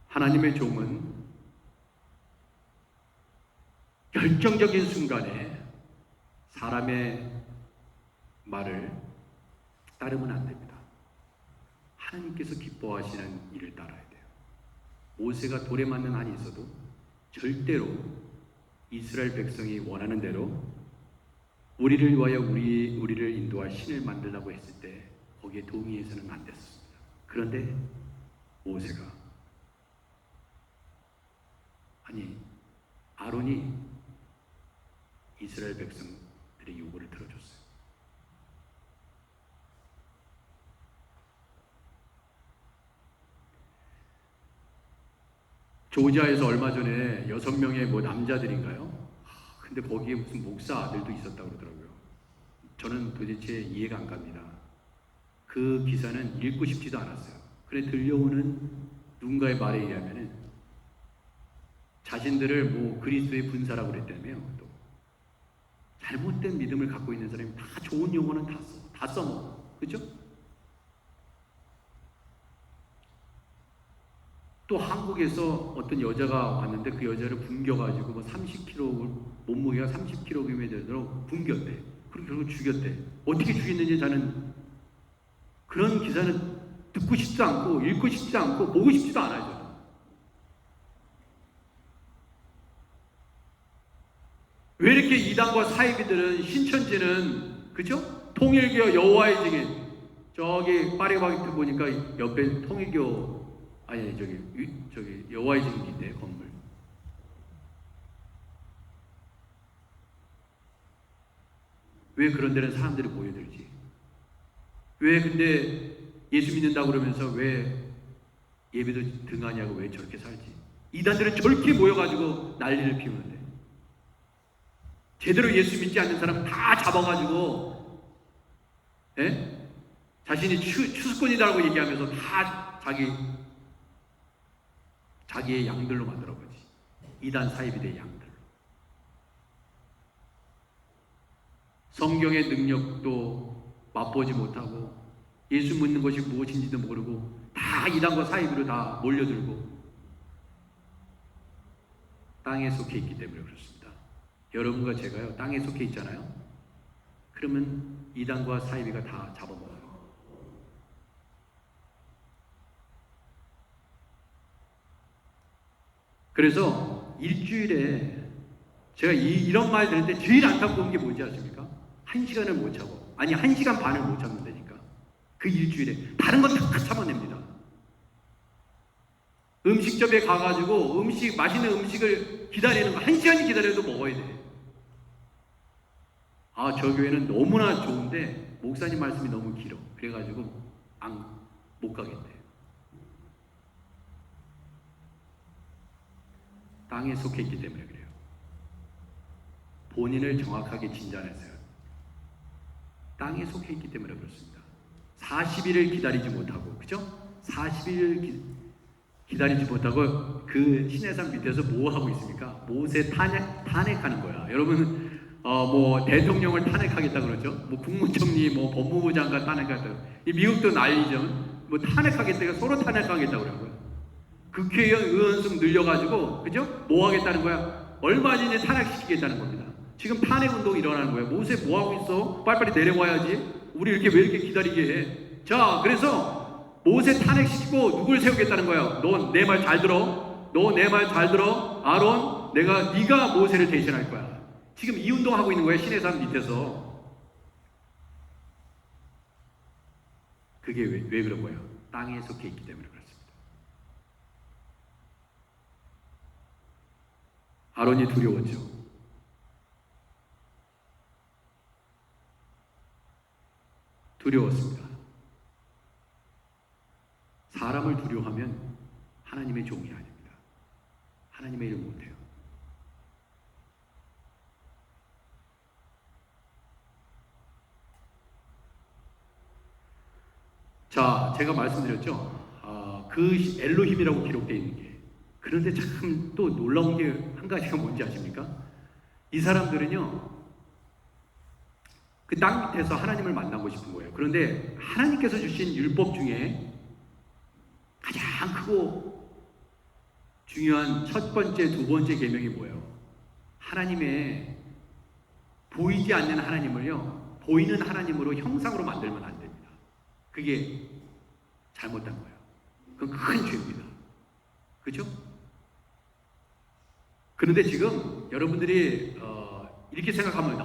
B: 하나님의 종은 결정적인 순간에 사람의 말을 따르면 안 됩니다. 하나님께서 기뻐하시는 일을 따라야 돼요. 모세가 돌에 맞는 한이 있어도 절대로 이스라엘 백성이 원하는 대로 우리를 위하여 우리를 인도할 신을 만들라고 했을 때 거기에 동의해서는 안 됐습니다. 그런데 모세가 아론이 이스라엘 백성들의 요구를 들어줬어요. 조지아에서 얼마 전에 6명의 남자들인가요? 근데 거기에 무슨 목사 아들도 있었다고 그러더라고요. 저는 도대체 이해가 안 갑니다. 그 기사는 읽고 싶지도 않았어요. 그래 들려오는 누군가의 말에 의하면은 자신들을 그리스도의 분사라고 그랬다며. 또 잘못된 믿음을 갖고 있는 사람이 다 좋은 용어는 다 써먹어. 그죠? 또 한국에서 어떤 여자가 왔는데 그 여자를 굶겨가지고 30kg, 몸무게가 30kg이 되도록 굶겼대. 그리고 결국 죽였대. 어떻게 죽였는지 저는 그런 기사는 듣고 싶지도 않고 읽고 싶지도 않고 보고 싶지도 않아요. 저는. 왜 이렇게 이단과 사이비들은 신천지는 그죠? 통일교 여호와의 증인 저기 파리바게트 보니까 옆에 통일교 아니 저기 여호와의 증인인데 건물. 왜 그런 데는 사람들이 모여들지? 왜 근데 예수 믿는다고 그러면서 왜 예배도 등하냐고 왜 저렇게 살지? 이단들은 저렇게 모여가지고 난리를 피우는데 제대로 예수 믿지 않는 사람 다 잡아가지고 자신이 추수꾼이다라고 얘기하면서 다 자기의 양들로 만들어버리지. 이단 사이비들의 양들로. 성경의 능력도 맛보지 못하고 예수 믿는 것이 무엇인지도 모르고 다 이단과 사이비로 다 몰려들고 땅에 속해 있기 때문에 그렇습니다. 여러분과 제가요 땅에 속해 있잖아요. 그러면 이단과 사이비가 다 잡아먹어요. 그래서 일주일에 제가 이런 말 들을 때 제일 안타까운 게 뭔지 아십니까? 1시간을 못 참고 1시간 반을 못 참는다니까. 그 일주일에 다른 건 다 참아냅니다. 음식점에 가가지고 맛있는 음식을 기다리는 거 1시간이 기다려도 먹어야 돼. 저 교회는 너무나 좋은데 목사님 말씀이 너무 길어. 그래가지고 못 가겠대. 땅에 속해 있기 때문에 그래요. 본인을 정확하게 진단했어요. 땅에 속해 있기 때문에 그렇습니다. 40일을 기다리지 못하고, 그죠? 40일을 기다리지 못하고 그 시내산 밑에서 뭐 하고 있습니까? 모세 탄핵하는 거야. 여러분 대통령을 탄핵하겠다 그러죠? 국무총리, 법무부 장관 탄핵하겠다. 이 미국도 난리죠. 탄핵하겠다, 서로 탄핵하겠다 그러고요. 국회의원 수 늘려가지고, 그죠? 뭐 하겠다는 거야? 얼마 전에 탄핵시키겠다는 겁니다. 지금 탄핵운동이 일어나는 거야. 모세 뭐 하고 있어? 빨리빨리 내려와야지. 우리 왜 이렇게 기다리게 해? 자, 그래서 모세 탄핵시키고 누굴 세우겠다는 거야? 너 내 말 잘 들어. 너 내 말 잘 들어. 아론, 네가 모세를 대신할 거야. 지금 이 운동하고 있는 거야. 시내산 밑에서. 그게 왜 그런 거예요? 땅에 속해 있기 때문에 그렇습니다. 아론이 두려웠죠. 두려웠습니다. 사람을 두려워하면 하나님의 종이 아닙니다. 하나님의 일 못해요. 자, 제가 말씀드렸죠. 그 엘로힘이라고 기록되어 있는 게. 그런데 참 또 놀라운 게 한 가지가 뭔지 아십니까? 이 사람들은요, 그 땅 밑에서 하나님을 만나고 싶은 거예요. 그런데 하나님께서 주신 율법 중에 가장 크고 중요한 첫 번째, 두 번째 계명이 뭐예요? 하나님의 보이지 않는 하나님을요, 보이는 하나님으로 형상으로 만들면 안 됩니다. 그게 잘못된 거예요. 그건 큰 죄입니다. 그죠? 그런데 지금 여러분들이 이렇게 생각하면,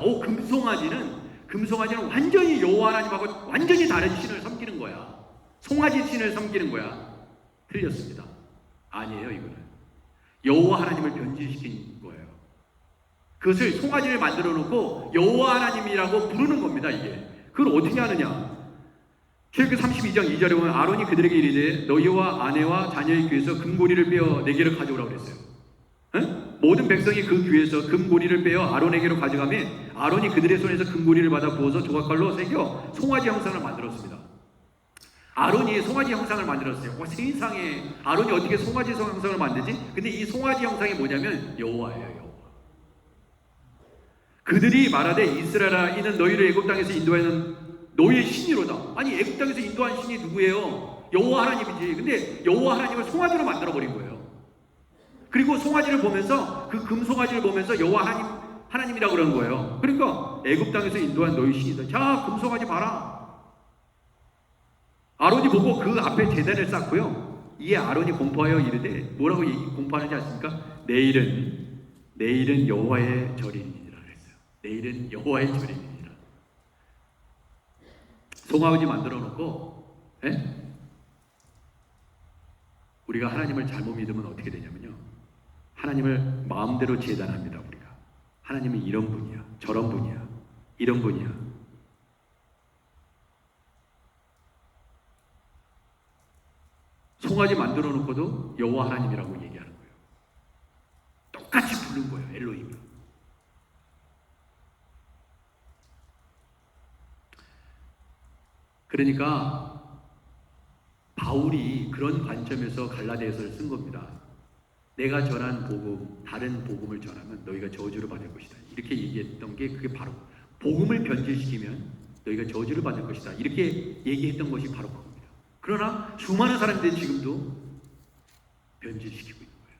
B: 금송아지는 완전히 여호와 하나님하고 완전히 다른 신을 섬기는 거야. 송아지 신을 섬기는 거야. 틀렸습니다. 아니에요. 이거는 여호와 하나님을 변질시킨 거예요. 그것을 송아지를 만들어 놓고 여호와 하나님이라고 부르는 겁니다. 이게. 그걸 어떻게 하느냐? 출애굽기 32장 2절에 보면 아론이 그들에게 이르되 너희와 아내와 자녀의 귀에서 금고리를 빼어 내게로 가져오라고 그랬어요. 응? 모든 백성이 그 귀에서 금고리를 빼어 아론에게로 가져가며 아론이 그들의 손에서 금고리를 받아 부어서 조각칼로 새겨 송아지 형상을 만들었습니다. 아론이 송아지 형상을 만들었어요. 세상에, 아론이 어떻게 송아지 형상을 만들지? 근데 이 송아지 형상이 뭐냐면 여호와예요. 여호와. 그들이 말하되 이스라엘아, 이는 너희를 애굽 땅에서 인도하는 너희의 신이로다. 아니, 애굽 땅에서 인도한 신이 누구예요? 여호와 하나님이지. 근데 여호와 하나님을 송아지로 만들어 버린 거예요. 그리고 송아지를 보면서, 그 금송아지를 보면서 여호와 하나님이라고 그러는 거예요. 그러니까 애굽 땅에서 인도한 너희 신이다. 자, 금송아지 봐라. 아론이 보고 그 앞에 제단을 쌓고요, 이에 아론이 공포하여 이르되, 뭐라고 공포하는지 아십니까? 내일은 여호와의 절이니라 그랬어요. 내일은 여호와의 절이니라. 송아지 만들어 놓고, 우리가 하나님을 잘못 믿으면 어떻게 되냐면요, 하나님을 마음대로 제단합니다. 우리가 하나님은 이런 분이야, 저런 분이야, 이런 분이야. 송아지 만들어 놓고도 여호와 하나님이라고 얘기하는 거예요. 똑같이 부른 거예요. 엘로힘을. 그러니까 바울이 그런 관점에서 갈라디아서를 쓴 겁니다. 내가 전한 복음, 다른 복음을 전하면 너희가 저주를 받을 것이다. 이렇게 얘기했던 게 그게 바로 복음을 변질시키면 너희가 저주를 받을 것이다. 이렇게 얘기했던 것이 바로 그겁니다. 그러나 수많은 사람들이 지금도 변질시키고 있는 거예요.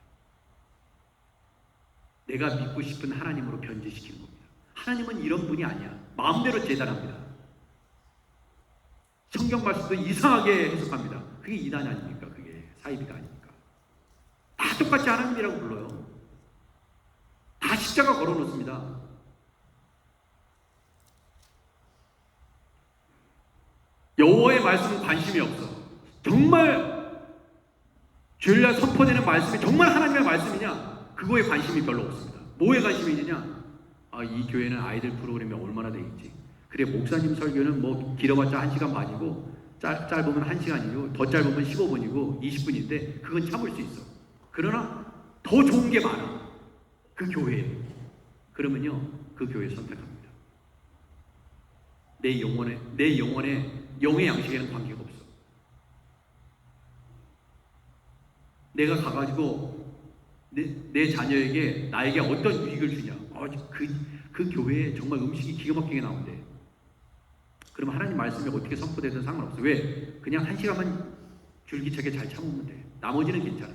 B: 내가 믿고 싶은 하나님으로 변질시키는 겁니다. 하나님은 이런 분이 아니야. 마음대로 재단합니다. 성경 말씀도 이상하게 해석합니다. 그게 이단 아닙니까? 그게 사이비가 아닙니까? 다 똑같이 하나님이라고 불러요. 다 십자가 걸어놓습니다. 여호와의 말씀은 관심이 없어. 정말 주일날 선포되는 말씀이 정말 하나님의 말씀이냐? 그거에 관심이 별로 없습니다. 뭐에 관심이 있느냐? 이 교회는 아이들 프로그램이 얼마나 돼 있지? 그래, 목사님 설교는 뭐 길어봤자 1시간 반이고 짧으면 1시간이고 더 짧으면 15분이고 20분인데 그건 참을 수 있어. 그러나 더 좋은 게 많아. 그 교회에. 그러면요, 그 교회 선택합니다. 내 영혼의 영의 양식에는 관계가 없어. 내가 가가지고 내 자녀에게 나에게 어떤 유익을 주냐? 그 교회에 정말 음식이 기가 막히게 나온대. 그러면 하나님 말씀이 어떻게 선포되든 상관없어. 왜? 그냥 1시간만 줄기차게 잘 참으면 돼. 나머지는 괜찮아.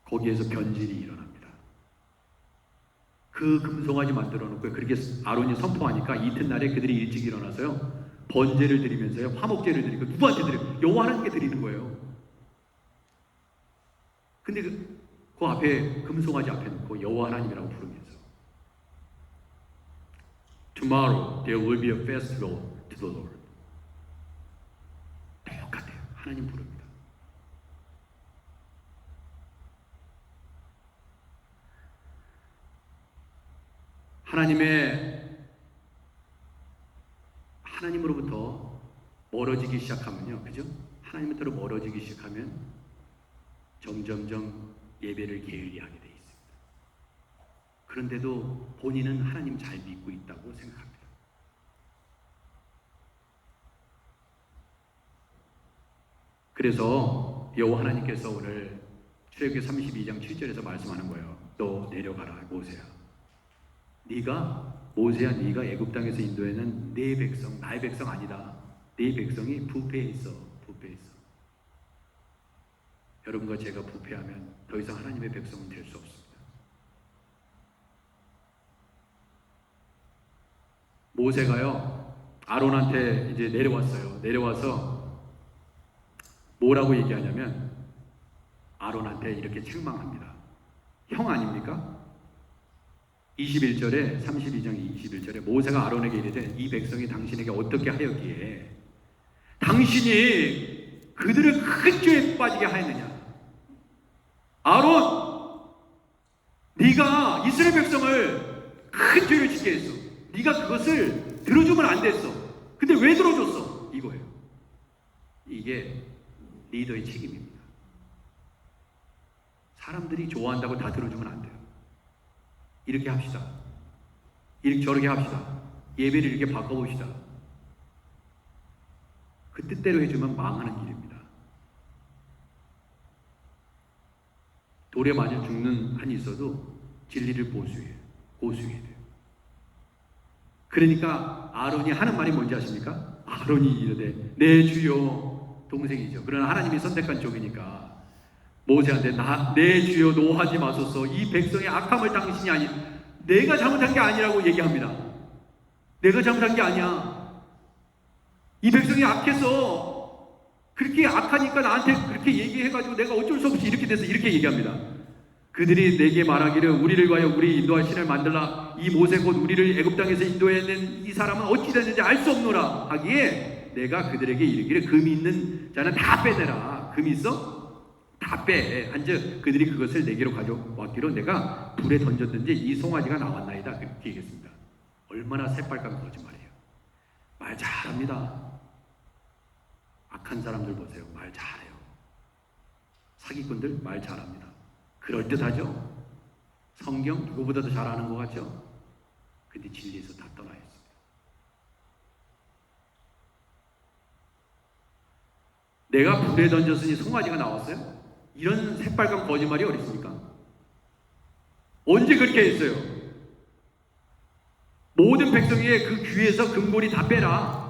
B: 거기에서 변질이 일어납니다. 그 금송아지 만들어 놓고 그렇게 아론이 선포하니까 이튿날에 그들이 일찍 일어나서요, 번제를 드리면서요, 화목제를 드리고, 누구한테 드려요? 여호와 하나님께 드리는 거예요. 근데 그 앞에 금송아지 앞에 놓고 여호와 하나님이라고 부르면서 Tomorrow there will be a festival to the Lord. 똑같아요. 하나님 부릅니다. 하나님으로부터 멀어지기 시작하면요, 그죠? 하나님으로부터 멀어지기 시작하면 점점점 예배를 게을리하게 돼 있습니다. 그런데도 본인은 하나님 잘 믿고 있다고 생각합니다. 그래서 여호와 하나님께서 오늘 출애굽기 32장 7절에서 말씀하는 거예요. 너 내려가라, 모세야. 모세야, 애굽 땅에서 인도에는 네 백성, 나의 백성 아니다. 네 백성이 부패해 있어. 여러분과 제가 부패하면 더 이상 하나님의 백성은 될 수 없습니다. 모세가요, 아론한테 이제 내려왔어요. 내려와서 뭐라고 얘기하냐면 아론한테 이렇게 책망합니다. 형 아닙니까? 21절에 32장 21절에 모세가 아론에게 이르되 이 백성이 당신에게 어떻게 하였기에 당신이 그들을 큰 죄에 빠지게 하였느냐? 아론, 네가 이스라엘 백성을 큰 죄를 짓게 했어. 네가 그것을 들어주면 안 됐어. 근데 왜 들어줬어? 이거예요. 이게 리더의 책임입니다. 사람들이 좋아한다고 다 들어주면 안 돼요. 이렇게 합시다. 이렇게 저렇게 합시다. 예배를 이렇게 바꿔봅시다. 그 뜻대로 해주면 망하는 길입니다. 돌에 맞아 죽는 한이 있어도 진리를 고수해야 돼요. 그러니까 아론이 하는 말이 뭔지 아십니까? 아론이 이르되 내 주여, 동생이죠. 그러나 하나님이 선택한 쪽이니까 모세한테 내 주여 노하지 마소서. 이 백성의 악함을 당신이 아니, 내가 잘못한 게 아니라고 얘기합니다. 내가 잘못한 게 아니야. 이 백성이 악해서 그렇게 악하니까 나한테 그렇게 얘기해가지고 내가 어쩔 수 없이 이렇게 돼서 이렇게 얘기합니다. 그들이 내게 말하기를 우리를 위하여 우리 인도할 신을 만들라. 이 모세 곧 우리를 애굽 땅에서 인도해낸 이 사람은 어찌 됐는지 알 수 없노라 하기에 내가 그들에게 이르기를 금이 있는 자는 다 빼내라. 금이 있어? 다 빼. 한즉 그들이 그것을 내게로 가져왔기로 내가 불에 던졌든지 이 송아지가 나왔나이다. 그렇게 얘기했습니다. 얼마나 새빨간 거짓말이에요. 말 잘합니다. 악한 사람들 보세요. 말 잘해요. 사기꾼들 말 잘합니다. 그럴듯하죠? 성경 누구보다도 잘 아는 것 같죠? 근데 진리에서 다 떠나 있습니다. 내가 불에 던졌으니 송아지가 나왔어요? 이런 새빨간 거짓말이 어디 있습니까? 언제 그렇게 했어요? 모든 백성의 그 귀에서 금고리 다 빼라.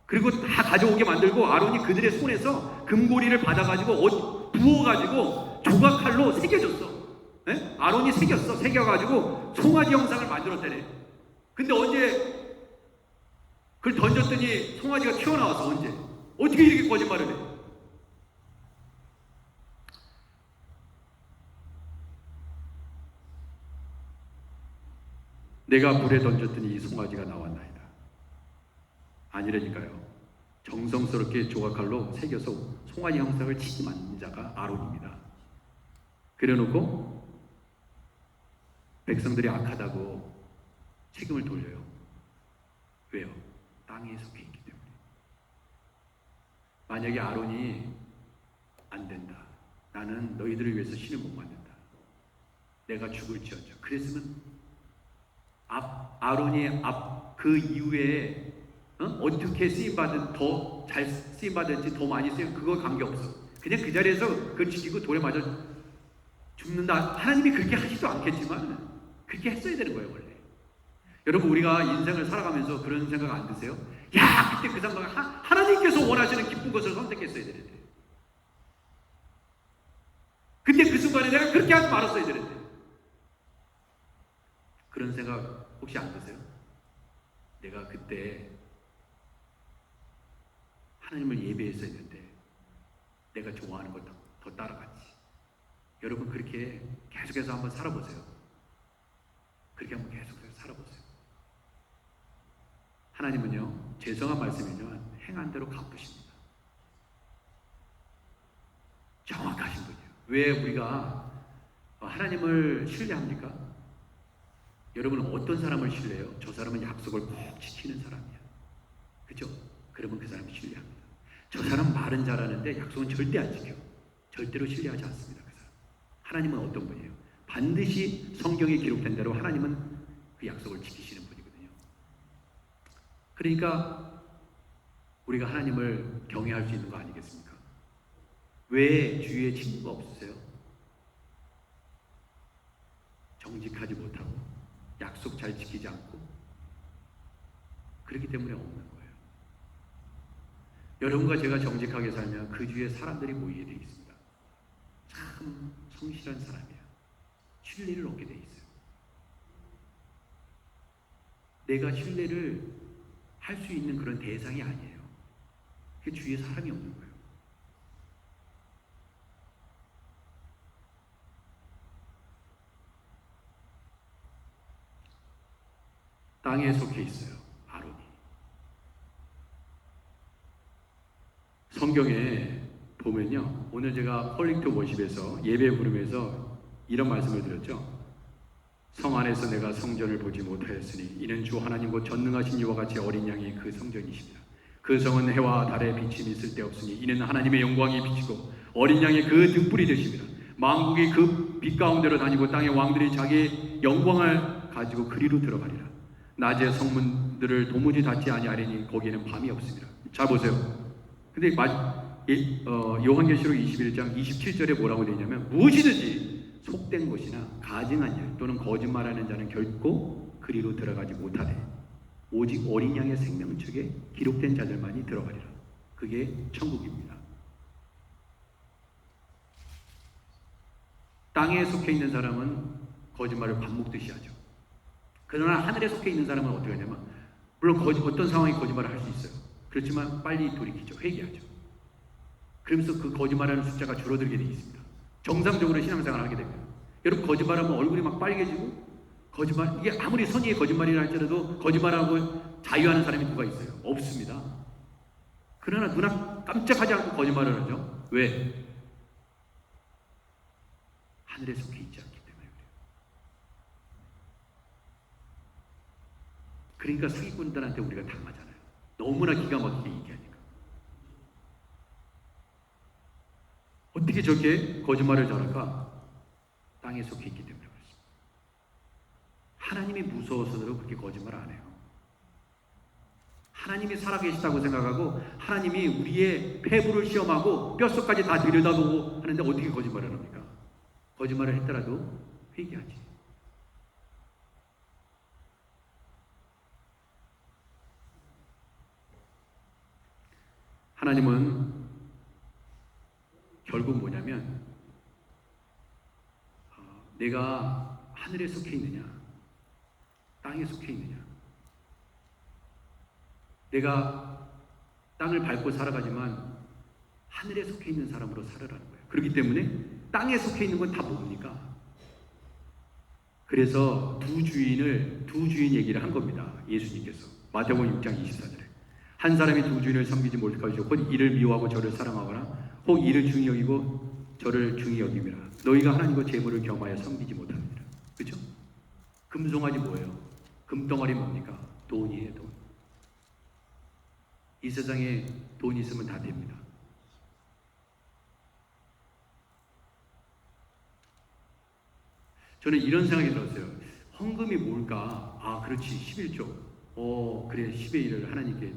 B: 그리고 다 가져오게 만들고 아론이 그들의 손에서 금고리를 받아가지고 부어가지고 조각칼로 새겨줬어. 네? 아론이 새겨가지고 송아지 형상을 만들었대네. 근데 언제 그걸 던졌더니 송아지가 튀어나왔어. 언제? 어떻게 이렇게 거짓말을 해? 내가 불에 던졌더니 이 송아지가 나왔나이다. 아니라니까요. 정성스럽게 조각칼로 새겨서 송아지 형상을 치고 만든 자가 아론입니다. 그래놓고 백성들이 악하다고 책임을 돌려요. 왜요? 땅에 속해 있기 때문에. 만약에 아론이 안 된다. 나는 너희들을 위해서 신을 못 만든다. 내가 죽을지어정. 그랬으면 아론이 그 이후에 어떻게 쓰임받은 더 잘 쓰임받을지 더 많이 쓰임 그거 관계없어. 그냥 그 자리에서 그걸 지키고 돌에 맞아 죽는다. 하나님이 그렇게 하지도 않겠지만 그렇게 했어야 되는 거예요. 원래 여러분 우리가 인생을 살아가면서 그런 생각 안 드세요? 야 그때 그 생각 하나님께서 원하시는 기쁜 것을 선택했어야 되는데 근데 그 순간에 내가 그렇게 하지 말았어야 되는데 그런 생각 혹시 안 드세요? 내가 그때 하나님을 예배했어야 했는데 내가 좋아하는 걸 더 따라갔지. 여러분 그렇게 계속해서 한번 살아보세요. 그렇게 한번 계속해서 살아보세요. 하나님은요 죄송한 말씀이지만 행한 대로 갚으십니다. 정확하신 분이에요. 왜 우리가 하나님을 신뢰합니까? 여러분은 어떤 사람을 신뢰해요? 저 사람은 약속을 꼭 지키는 사람이야. 그죠? 그러면 그 사람을 신뢰합니다. 저 사람 말은 잘하는데 약속은 절대 안 지켜. 절대로 신뢰하지 않습니다. 그 사람. 하나님은 어떤 분이에요? 반드시 성경에 기록된 대로 하나님은 그 약속을 지키시는 분이거든요. 그러니까 우리가 하나님을 경외할 수 있는 거 아니겠습니까? 왜 주위에 친구가 없으세요? 정직하지 못하고 약속 잘 지키지 않고 그렇기 때문에 없는 거예요. 여러분과 제가 정직하게 살면 그 주위에 사람들이 모이게 되어 있습니다. 참 성실한 사람이야. 신뢰를 얻게 되어 있어요. 내가 신뢰를 할 수 있는 그런 대상이 아니에요. 그 주위에 사람이 없는 거예요. 땅에 속해 있어요. 아론이. 성경에 보면요, 오늘 제가 퀄리티 워십에서 예배 부름에서 이런 말씀을 드렸죠. 성 안에서 내가 성전을 보지 못하였으니 이는 주 하나님 곧 전능하신 이와 같이 어린 양이 그 성전이십니다. 그 성은 해와 달의 비침이 쓸데없으니 이는 하나님의 영광이 비치고 어린 양의 그 등불이 되십니다. 만국이 그 빛 가운데로 다니고 땅의 왕들이 자기의 영광을 가지고 그리로 들어가리라. 낮에 성문들을 도무지 닫지 아니하리니 거기에는 밤이 없습니다. 잘 보세요. 근데 요한계시록 21장 27절에 뭐라고 되어 있냐면 무엇이든지 속된 것이나 가증한 일 또는 거짓말하는 자는 결코 그리로 들어가지 못하되 오직 어린 양의 생명책에 기록된 자들만이 들어가리라. 그게 천국입니다. 땅에 속해 있는 사람은 거짓말을 밥 먹듯이 하죠. 그러나 하늘에 속해 있는 사람은 어떻게 하냐면 물론 어떤 상황에 거짓말을 할 수 있어요. 그렇지만 빨리 돌이키죠. 회개하죠. 그러면서 그 거짓말하는 숫자가 줄어들게 되어 있습니다. 정상적으로 신앙생활을 하게 됩니다. 여러분 거짓말하면 얼굴이 막 빨개지고 거짓말 이게 아무리 선의의 거짓말이라 할지라도 거짓말하고 자유하는 사람이 누가 있어요? 없습니다. 그러나 누나 깜짝하지 않고 거짓말을 하죠. 왜? 하늘에 속해 있지 않기 때문에 그래요. 그러니까 사기꾼들한테 우리가 당하잖아요. 너무나 기가 막히게 얘기하니까. 어떻게 저렇게 거짓말을 잘할까? 땅에 속해 있기 때문에 그렇습니다. 하나님이 무서워서도 그렇게 거짓말 안 해요. 하나님이 살아계시다고 생각하고 하나님이 우리의 폐부를 시험하고 뼛속까지 다 들여다보고 하는데 어떻게 거짓말을 합니까? 거짓말을 했더라도 회개하지. 하나님은 결국 뭐냐면 내가 하늘에 속해 있느냐 땅에 속해 있느냐 내가 땅을 밟고 살아가지만 하늘에 속해 있는 사람으로 살아라는 거예요. 그렇기 때문에 땅에 속해 있는 건 다 뭡니까? 그래서 두 주인 얘기를 한 겁니다. 예수님께서 마태복음 6장 24절에 한 사람이 두 주인을 섬기지 못할 것이요 곧 이를 미워하고 저를 사랑하거나 혹 이를 중히 여기고 저를 중히 여김이라. 너희가 하나님과 재물을 겸하여 섬기지 못합니다. 그렇죠? 금송아지 뭐예요? 금덩어리 뭡니까? 돈이에요. 돈. 이 세상에 돈 있으면 다 됩니다. 저는 이런 생각이 들었어요. 헌금이 뭘까? 아, 그렇지. 11조. 그래. 10의 1을 하나님께.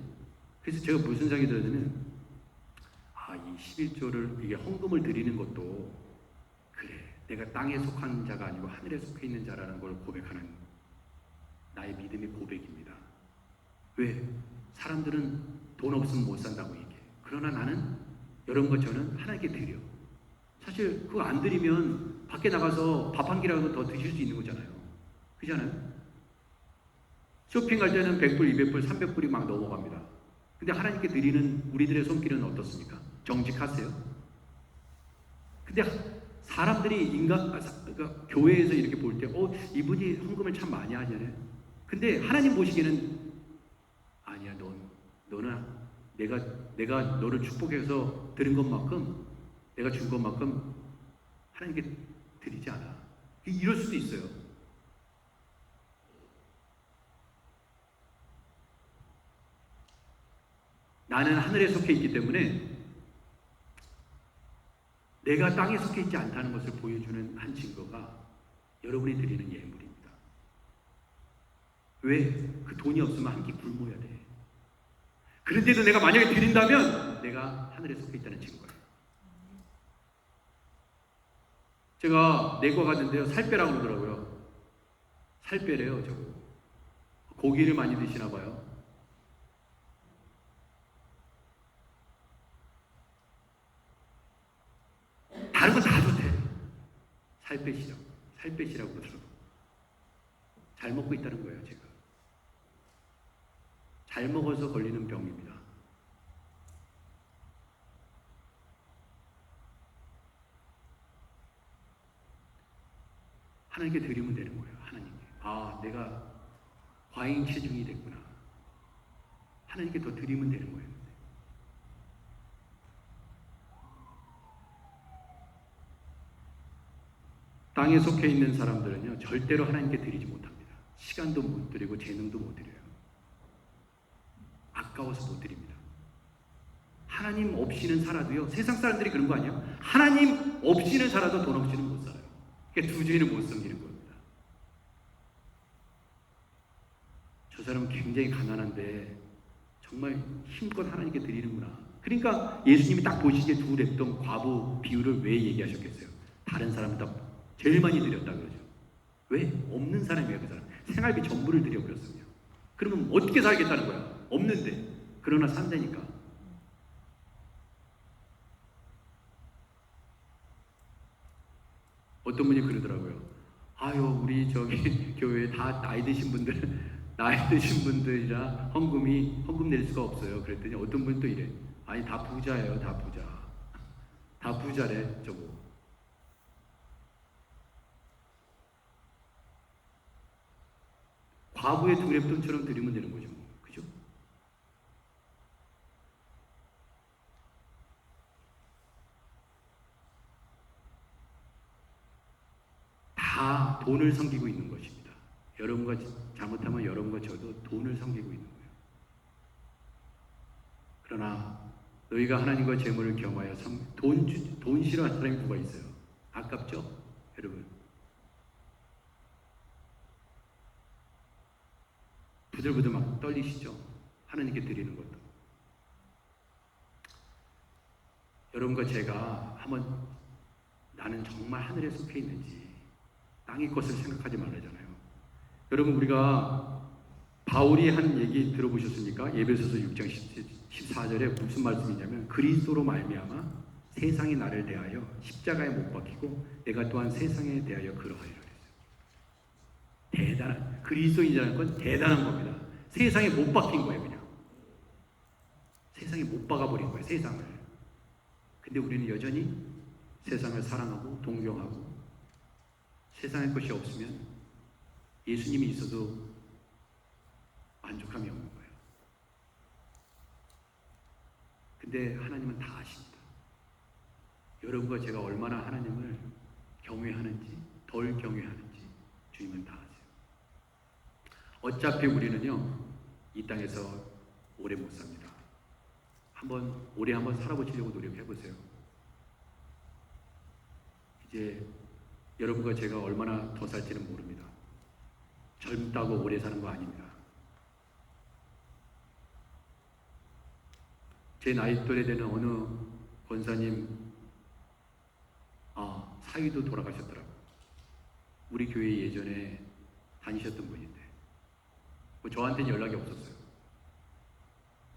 B: 그래서 제가 무슨 생각이 들었냐면, 이 11조를, 이게 헌금을 드리는 것도, 그래. 내가 땅에 속한 자가 아니고 하늘에 속해 있는 자라는 걸 고백하는 나의 믿음의 고백입니다. 왜? 사람들은 돈 없으면 못 산다고 얘기해. 그러나 나는 여러분과 저는 하나님께 드려. 사실 그거 안 드리면 밖에 나가서 밥 한 끼라도 더 드실 수 있는 거잖아요. 그잖아요? 쇼핑 갈 때는 100불, 200불, 300불이 막 넘어갑니다. 근데 하나님께 드리는 우리들의 손길은 어떻습니까? 정직하세요? 근데 사람들이 그러니까 교회에서 이렇게 볼 때, 이분이 헌금을 참 많이 하잖아요. 근데 하나님 보시기에는 아니야, 너는 내가 너를 축복해서 드린 것만큼, 내가 준 것만큼 하나님께 드리지 않아. 이럴 수도 있어요. 나는 하늘에 속해 있기 때문에 내가 땅에 속해 있지 않다는 것을 보여주는 한 증거가 여러분이 드리는 예물입니다. 왜? 그 돈이 없으면 한 끼 굶어야 돼. 그런데도 내가 만약에 드린다면 내가 하늘에 속해 있다는 증거예요. 제가 내과 갔는데요, 살 빼라고 그러더라고요. 살 빼래요. 저거 고기를 많이 드시나 봐요. 다른 건 다 좋대. 살 빼시라고. 살 빼시라고 그러더라고요. 잘 먹고 있다는 거예요, 제가. 잘 먹어서 걸리는 병입니다. 하나님께 드리면 되는 거예요. 하나님께. 아, 내가 과잉 체중이 됐구나. 하나님께 더 드리면 되는 거예요. 땅에 속해 있는 사람들은요, 절대로 하나님께 드리지 못합니다. 시간도 못 드리고 재능도 못 드려요. 아까워서 못 드립니다. 하나님 없이는 살아도요, 세상 사람들이 그런 거 아니에요? 하나님 없이는 살아도 돈 없이는 못 살아요. 그러니까 두 주인을 못 섬기는 겁니다. 저 사람은 굉장히 가난한데 정말 힘껏 하나님께 드리는구나. 그러니까 예수님이 딱 보시기에 두 랩돈 과부 비유를 왜 얘기하셨겠어요? 다른 사람보다 제일 많이 드렸다 그러죠. 왜? 없는 사람이에요, 그 사람. 생활비 전부를 드려버렸어요. 그러면 어떻게 살겠다는 거야? 없는데. 그러나 산다니까. 어떤 분이 그러더라고요. 아유, 우리 저기 교회에 다 나이 드신 분들이라 헌금 낼 수가 없어요. 그랬더니 어떤 분이 또 이래. 아니, 다 부자예요, 다 부자. 다 부자래, 저거. 과부의 두 랩돈처럼 드리면 되는 거죠. 그죠? 다 돈을 섬기고 있는 것입니다. 여러분과 잘못하면 여러분과 저도 돈을 섬기고 있는 거예요. 그러나 너희가 하나님과 재물을 겸하여 돈 싫어하는 사람이 누가 있어요? 아깝죠? 여러분. 부들부들 막 떨리시죠? 하나님께 드리는 것도. 여러분과 제가 한번 나는 정말 하늘에 속해 있는지 땅의 것을 생각하지 말라잖아요. 여러분, 우리가 바울이 한 얘기 들어보셨습니까? 에베소서 6장 14절에 무슨 말씀이냐면 그리스도로 말미암아 세상이 나를 대하여 십자가에 못 박히고 내가 또한 세상에 대하여 그러하리라. 대단한, 그리스도인이라는 건 대단한 겁니다. 세상에 못 박힌 거예요, 그냥. 세상에 못 박아버린 거예요, 세상을. 근데 우리는 여전히 세상을 사랑하고 동경하고 세상의 것이 없으면 예수님이 있어도 만족함이 없는 거예요. 근데 하나님은 다 아십니다. 여러분과 제가 얼마나 하나님을 경외하는지, 덜 경외하는지 주님은 다 아세요. 어차피 우리는요, 이 땅에서 오래 못 삽니다. 오래 한번 살아보시려고 노력해보세요. 이제 여러분과 제가 얼마나 더 살지는 모릅니다. 젊다고 오래 사는 거 아닙니다. 제 나이 또래 되는 어느 권사님, 사위도 돌아가셨더라고요. 우리 교회 예전에 다니셨던 분인데 저한테는 연락이 없었어요.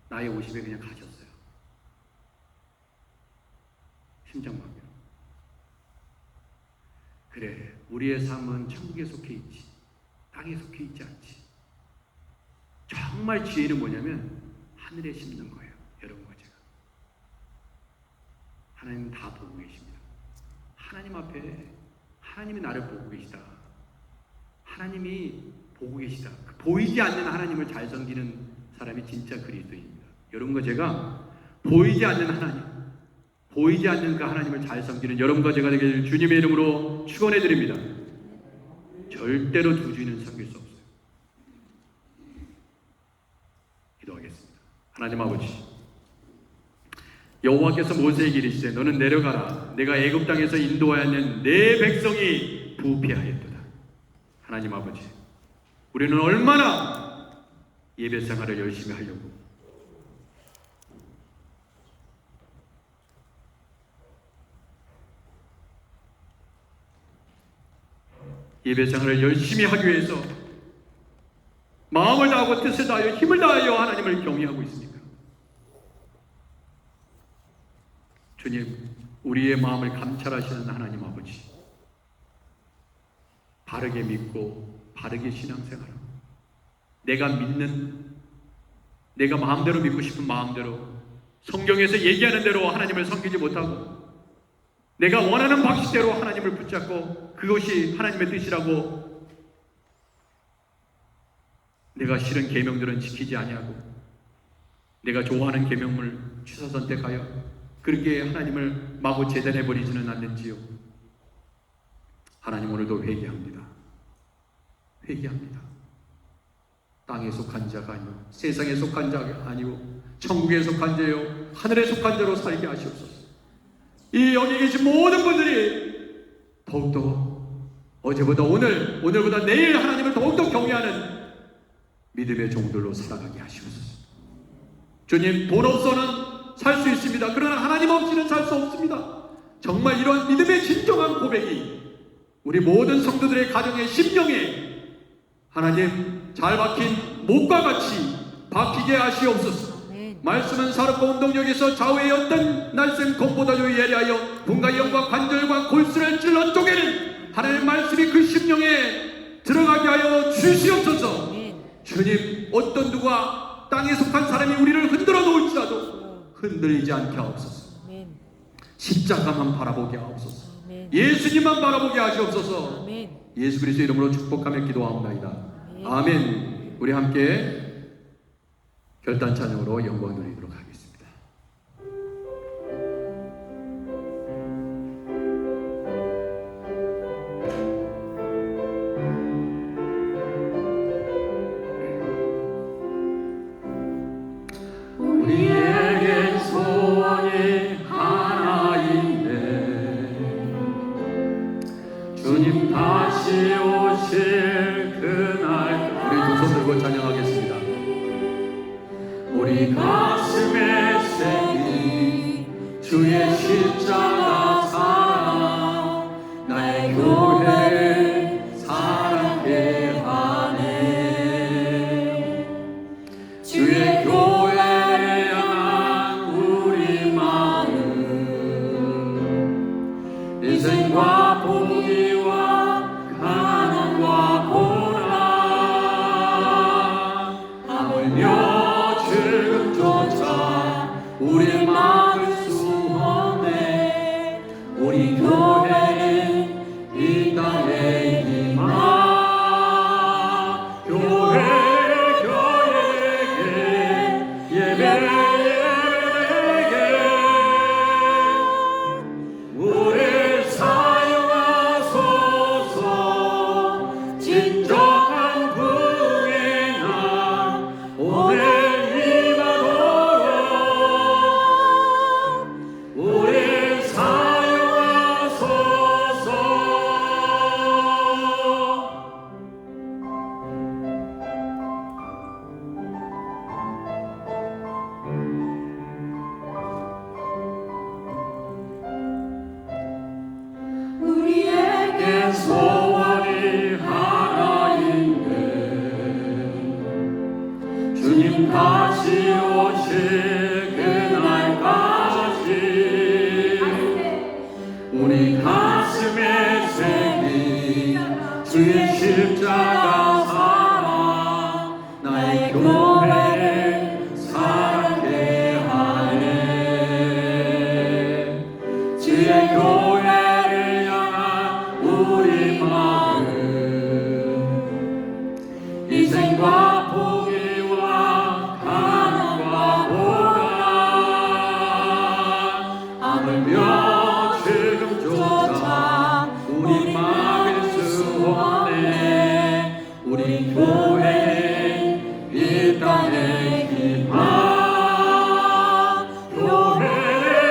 B: 나이 50에 그냥 가셨어요. 심장마비로. 그래, 우리의 삶은 천국에 속해 있지 땅에 속해 있지 않지. 정말 지혜는 뭐냐면 하늘에 심는 거예요. 여러분과 제가. 하나님은 다 보고 계십니다. 하나님 앞에 하나님이 나를 보고 계시다. 하나님이 보고 계시다. 보이지 않는 하나님을 잘 섬기는 사람이 진짜 그리스도입니다. 여러분과 제가 보이지 않는 하나님, 보이지 않는 그 하나님을 잘 섬기는 여러분과 제가 되길 주님의 이름으로 축원해 드립니다. 절대로 두 주인은 섬길 수 없어요. 기도하겠습니다. 하나님 아버지, 여호와께서 모세에게 이르시되 너는 내려가라. 내가 애굽 땅에서 인도하였는 내 백성이 부패하였도다. 하나님 아버지, 우리는 얼마나 예배 생활을 열심히 하려고 예배 생활을 열심히 하기 위해서 마음을 다하고 뜻을 다하여 힘을 다하여 하나님을 경외하고 있습니까? 주님, 우리의 마음을 감찰하시는 하나님 아버지, 바르게 믿고 바르게 신앙생활하고 내가 마음대로 믿고 싶은 마음대로 성경에서 얘기하는 대로 하나님을 섬기지 못하고 내가 원하는 방식대로 하나님을 붙잡고 그것이 하나님의 뜻이라고 내가 싫은 계명들은 지키지 아니하고 내가 좋아하는 계명을 취사 선택하여 그렇게 하나님을 마구 재단해 버리지는 않는지요. 하나님, 오늘도 회개합니다. 회개합니다. 땅에 속한 자가 아니고 세상에 속한 자가 아니고 천국에 속한 자요 하늘에 속한 자로 살게 하시옵소서. 이 여기 계신 모든 분들이 더욱더 어제보다 오늘보다 내일 하나님을 더욱더 경외하는 믿음의 종들로 살아가게 하시옵소서. 주님, 돈 없어는 살 수 있습니다. 그러나 하나님 없이는 살 수 없습니다. 정말 이런 믿음의 진정한 고백이 우리 모든 성도들의 가정의 심령에 하나님 잘 박힌 못과 같이 박히게 하시옵소서. 말씀은 사람과 운동력에서 좌우의 어떤 날쌘 검보다도 예리하여 분과 영과 관절과 골수를 찔러 쪼개는 하나님의 말씀이 그 심령에 들어가게 하여 주시옵소서. 주님, 어떤 누가 땅에 속한 사람이 우리를 흔들어 놓을지라도 흔들리지 않게 하옵소서. 십자가만 바라보게 하옵소서. 예수님만 바라보게 하시옵소서. 예수 그리스도의 이름으로 축복하며 기도하옵나이다. 아멘. 우리 함께 결단 찬양으로 영광 드리도록 하겠습니다. 우리에게 소원이 하나 있네. 주님 다시 오실 그날. 우리 두 손 들고 찬양하겠습니다. 우리 가슴에 새긴 주의 십자가 사랑 나의 교회를 사랑케 하네. 주의 교회를 향한 우리 마음 인생과 포기와 가난과 고난 하물며 우리 막을 수 없네. 우리 교회는 이 땅의 희망. 교회에게 예배에게 우리 사용하소서. 진정한 부흥한 오늘 소원이 하나 있네. 주님 다시 오실 그날까지 우리 가슴에 새긴 주의 십자가 사랑 나의 교회를 사랑케 하네. 주의 교회를 향한 우리 마음 인생과 포기와 가난과 고난 하물며 지금조차 우리 막을 수 없네. 우리 교회는 이 땅의 희망. 교회를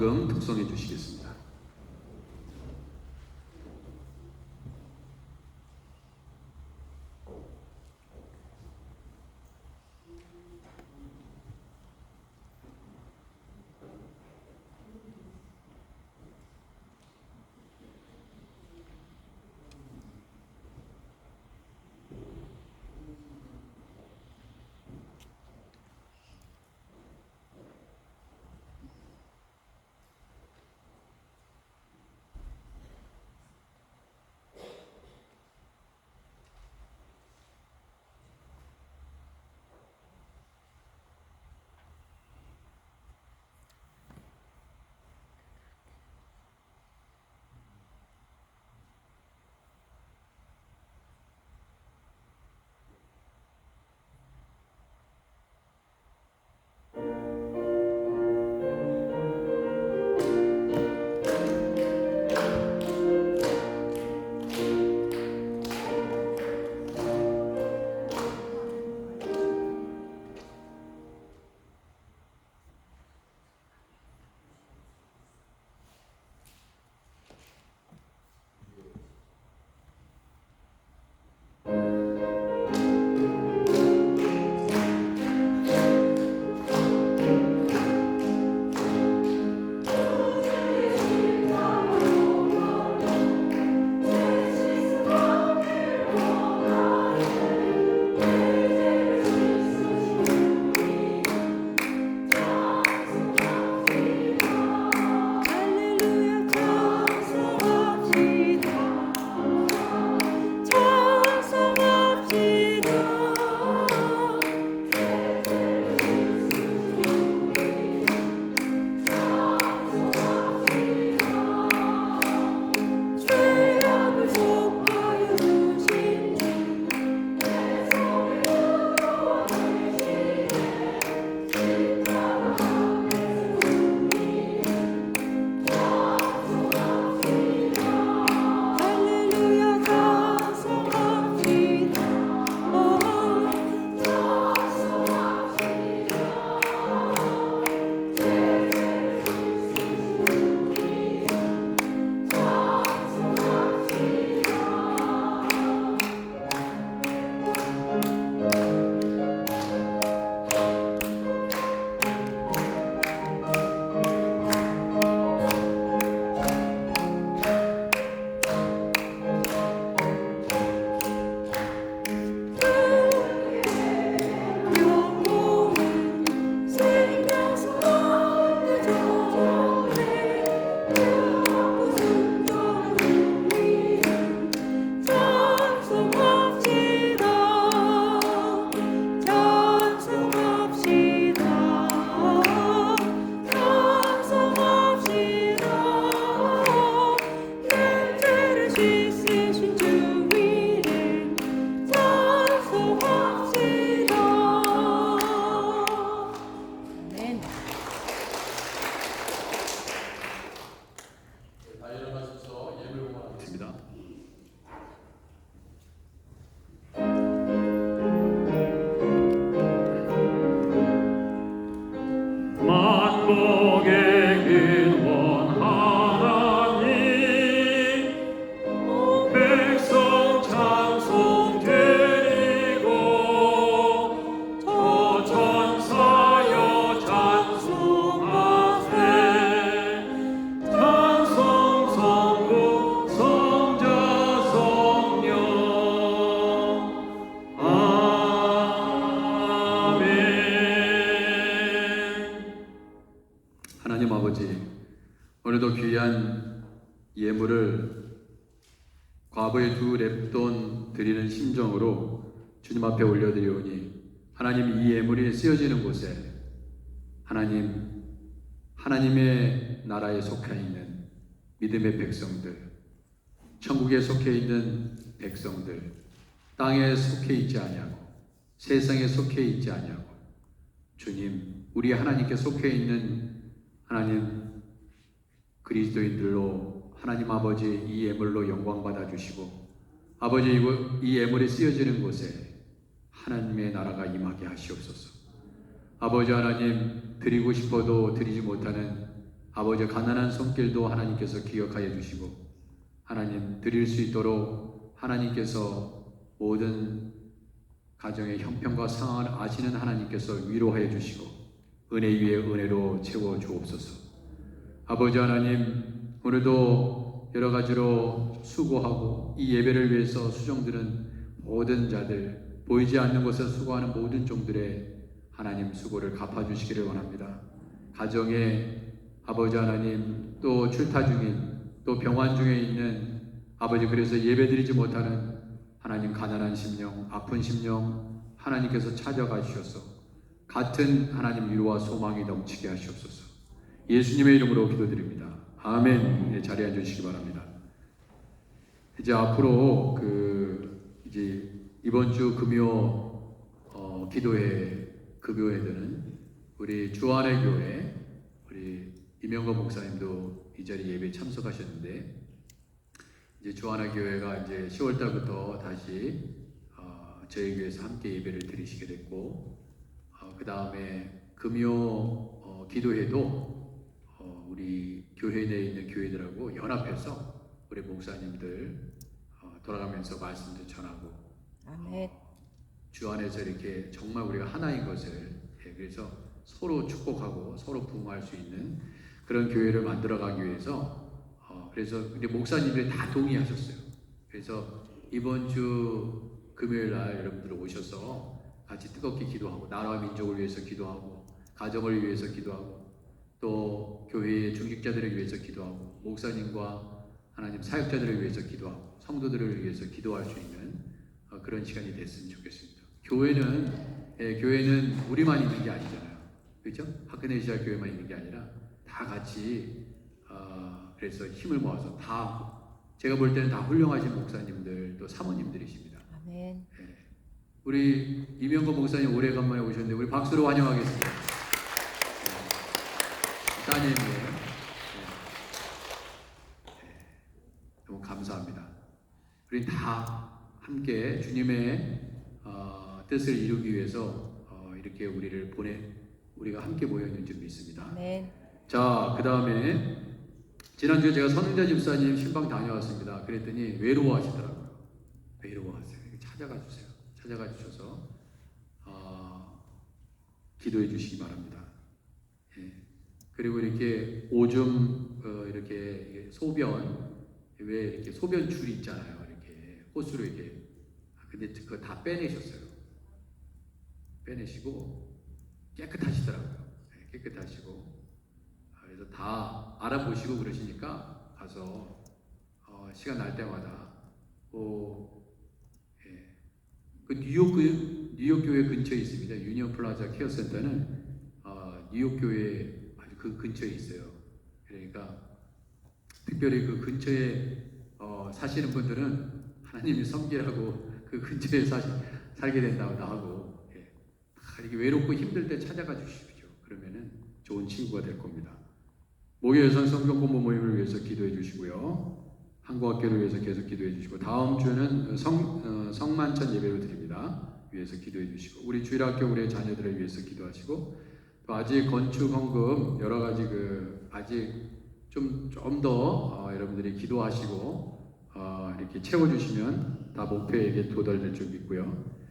B: 헌금 특송해 주시겠습니다. 오늘도 귀한 예물을 과부의 두 렙돈 드리는 심정으로 주님 앞에 올려드리오니 하나님, 이 예물이 쓰여지는 곳에 하나님의 나라에 속해 있는 믿음의 백성들, 천국에 속해 있는 백성들, 땅에 속해 있지 아니하고 세상에 속해 있지 아니하고 주님, 우리 하나님께 속해 있는 하나님 그리스도인들로 하나님 아버지 이 예물로 영광 받아 주시고, 아버지 이 예물이 쓰여지는 곳에 하나님의 나라가 임하게 하시옵소서. 아버지 하나님, 드리고 싶어도 드리지 못하는 아버지 가난한 손길도 하나님께서 기억하여 주시고 하나님 드릴 수 있도록 하나님께서 모든 가정의 형편과 상황을 아시는 하나님께서 위로하여 주시고 은혜 위에 은혜로 채워 주옵소서. 아버지 하나님, 오늘도 여러 가지로 수고하고 이 예배를 위해서 수종드는 모든 자들, 보이지 않는 곳에 수고하는 모든 종들의 하나님 수고를 갚아주시기를 원합니다. 가정에 아버지 하나님, 또 출타 중인, 또 병환 중에 있는 아버지, 그래서 예배드리지 못하는 하나님 가난한 심령, 아픈 심령 하나님께서 찾아가 주셔서 같은 하나님 위로와 소망이 넘치게 하시옵소서. 예수님의 이름으로 기도드립니다. 아멘. 네, 자리에 앉으시기 바랍니다. 이제 앞으로 이제 이번 주 금요 급요회들은 우리 주안의 교회 우리 이명건 목사님도 이 자리 예배에 참석하셨는데, 이제 주안의 교회가 이제 10월 달부터 다시 저희 교회에서 함께 예배를 드리시게 됐고, 그 다음에 금요 기도회도 우리 교회 내에 있는 교회들하고 연합해서 우리 목사님들 돌아가면서 말씀도 전하고,
E: 아멘.
B: 주 안에서 이렇게 정말 우리가 하나인 것을, 그래서 서로 축복하고 서로 부흥할 수 있는 그런 교회를 만들어가기 위해서 그래서 우리 목사님들이 다 동의하셨어요. 그래서 이번 주 금요일 날 여러분들 오셔서 같이 뜨겁게 기도하고 나라와 민족을 위해서 기도하고 가정을 위해서 기도하고 또 교회의 중직자들을 위해서 기도하고 목사님과 하나님 사역자들을 위해서 기도하고 성도들을 위해서 기도할 수 있는 그런 시간이 됐으면 좋겠습니다. 교회는 우리만 있는 게 아니잖아요. 그렇죠? 하크네시아 교회만 있는 게 아니라 다 같이 그래서 힘을 모아서 다 제가 볼 때는 다 훌륭하신 목사님들 또 사모님들이십니다.
E: 아멘.
B: 우리 이명건 목사님 오래간만에 오셨는데 우리 박수로 환영하겠습니다. 따님이에요. 너무 감사합니다. 우리 다 함께 주님의 뜻을 이루기 위해서 이렇게 우리가 함께 모여 있는 줄 믿습니다.
E: 아멘.
B: 자, 그 다음에 지난주에 제가 선웅자 집사님 신방 다녀왔습니다. 그랬더니 외로워하시더라고요. 외로워하세요. 찾아가 주세요. 찾아가 주셔서 기도해 주시기 바랍니다. 예. 그리고 이렇게 오줌 이렇게 소변 왜 이렇게 소변 줄 있잖아요. 이렇게 호수로 이렇게 근데 그거 다 빼내셨어요. 빼내시고 깨끗하시더라고요. 네, 깨끗하시고 그래서 다 알아보시고 그러시니까 가서 시간 날 때마다 그 뉴욕 교회 근처에 있습니다. 유니온 플라자 케어 센터는 뉴욕 교회 아주 그 근처에 있어요. 그러니까 특별히 그 근처에 사시는 분들은 하나님이 섬기라고 그 근처에 살게 된다고 하고 이렇게 외롭고 힘들 때 찾아가 주십시오. 그러면은 좋은 친구가 될 겁니다. 목요일선 성경 공부 모임을 위해서 기도해 주시고요. 한국학교를 위해서 계속 기도해 주시고 다음 주는 성만찬 예배를 드립니다. 위해서 기도해 주시고 우리 주일학교 우리 자녀들을 위해서 기도하시고 또 아직 건축 헌금 여러 가지 아직 좀 더 여러분들이 기도하시고 이렇게 채워주시면 다 목표에게 도달될 줄 믿고요.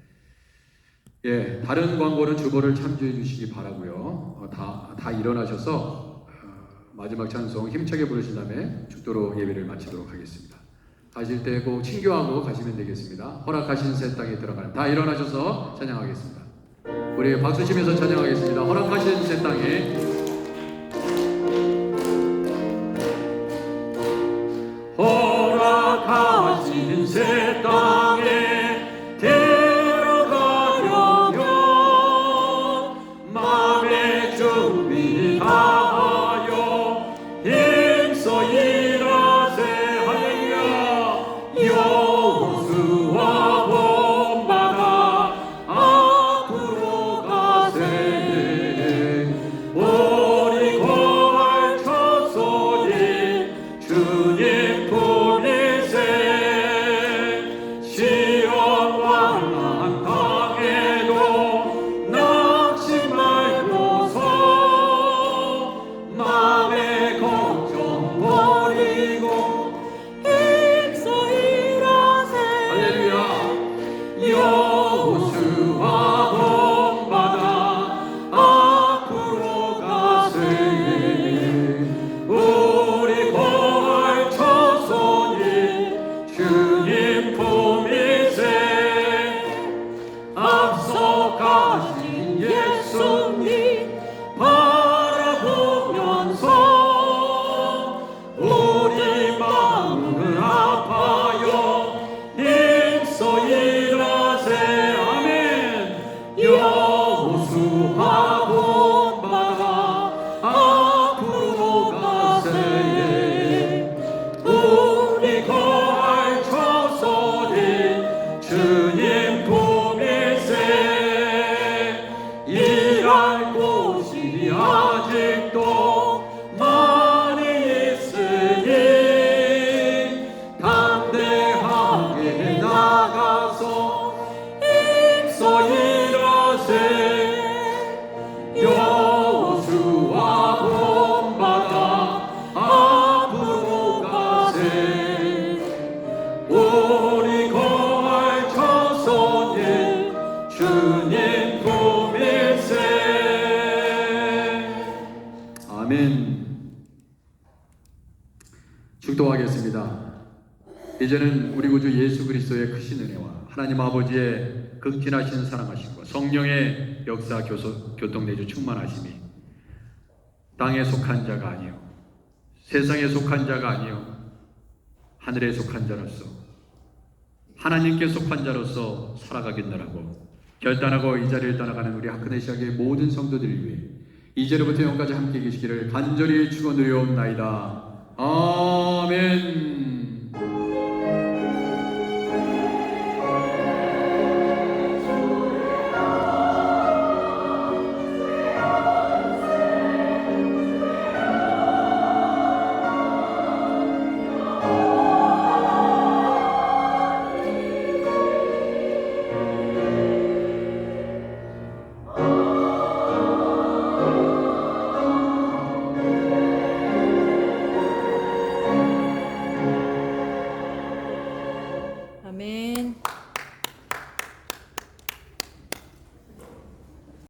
B: 예, 다른 광고는 주보를 참조해 주시기 바라고요. 다 일어나셔서 마지막 찬송 힘차게 부르신 다음에 죽도록 예배를 마치도록 하겠습니다. 가실 때 꼭 친교하고 가시면 되겠습니다. 허락하신 새 땅에 들어가는 다 일어나셔서 찬양하겠습니다. 우리 박수 치면서 찬양하겠습니다. 허락하신 새 땅에 허락하신 새 땅에 들어가려면 마음의 준비 다하여 힘써 일하세 하여 여호수아 본받아 앞으로 가세 축도하겠습니다. 이제는 우리 구주 예수 그리스도의 크신 은혜와 하나님 아버지의 극진하신 사랑하심과 성령의 역사 교통내주 충만하심이 땅에 속한 자가 아니요 세상에 속한 자가 아니요 하늘에 속한 자로서 하나님께 속한 자로서 살아가겠노라고 결단하고 이 자리를 떠나가는 우리 하크네시아교의 모든 성도들을 위해 이제로부터 영까지 함께 계시기를 간절히 축원드리옵나이다. 아멘.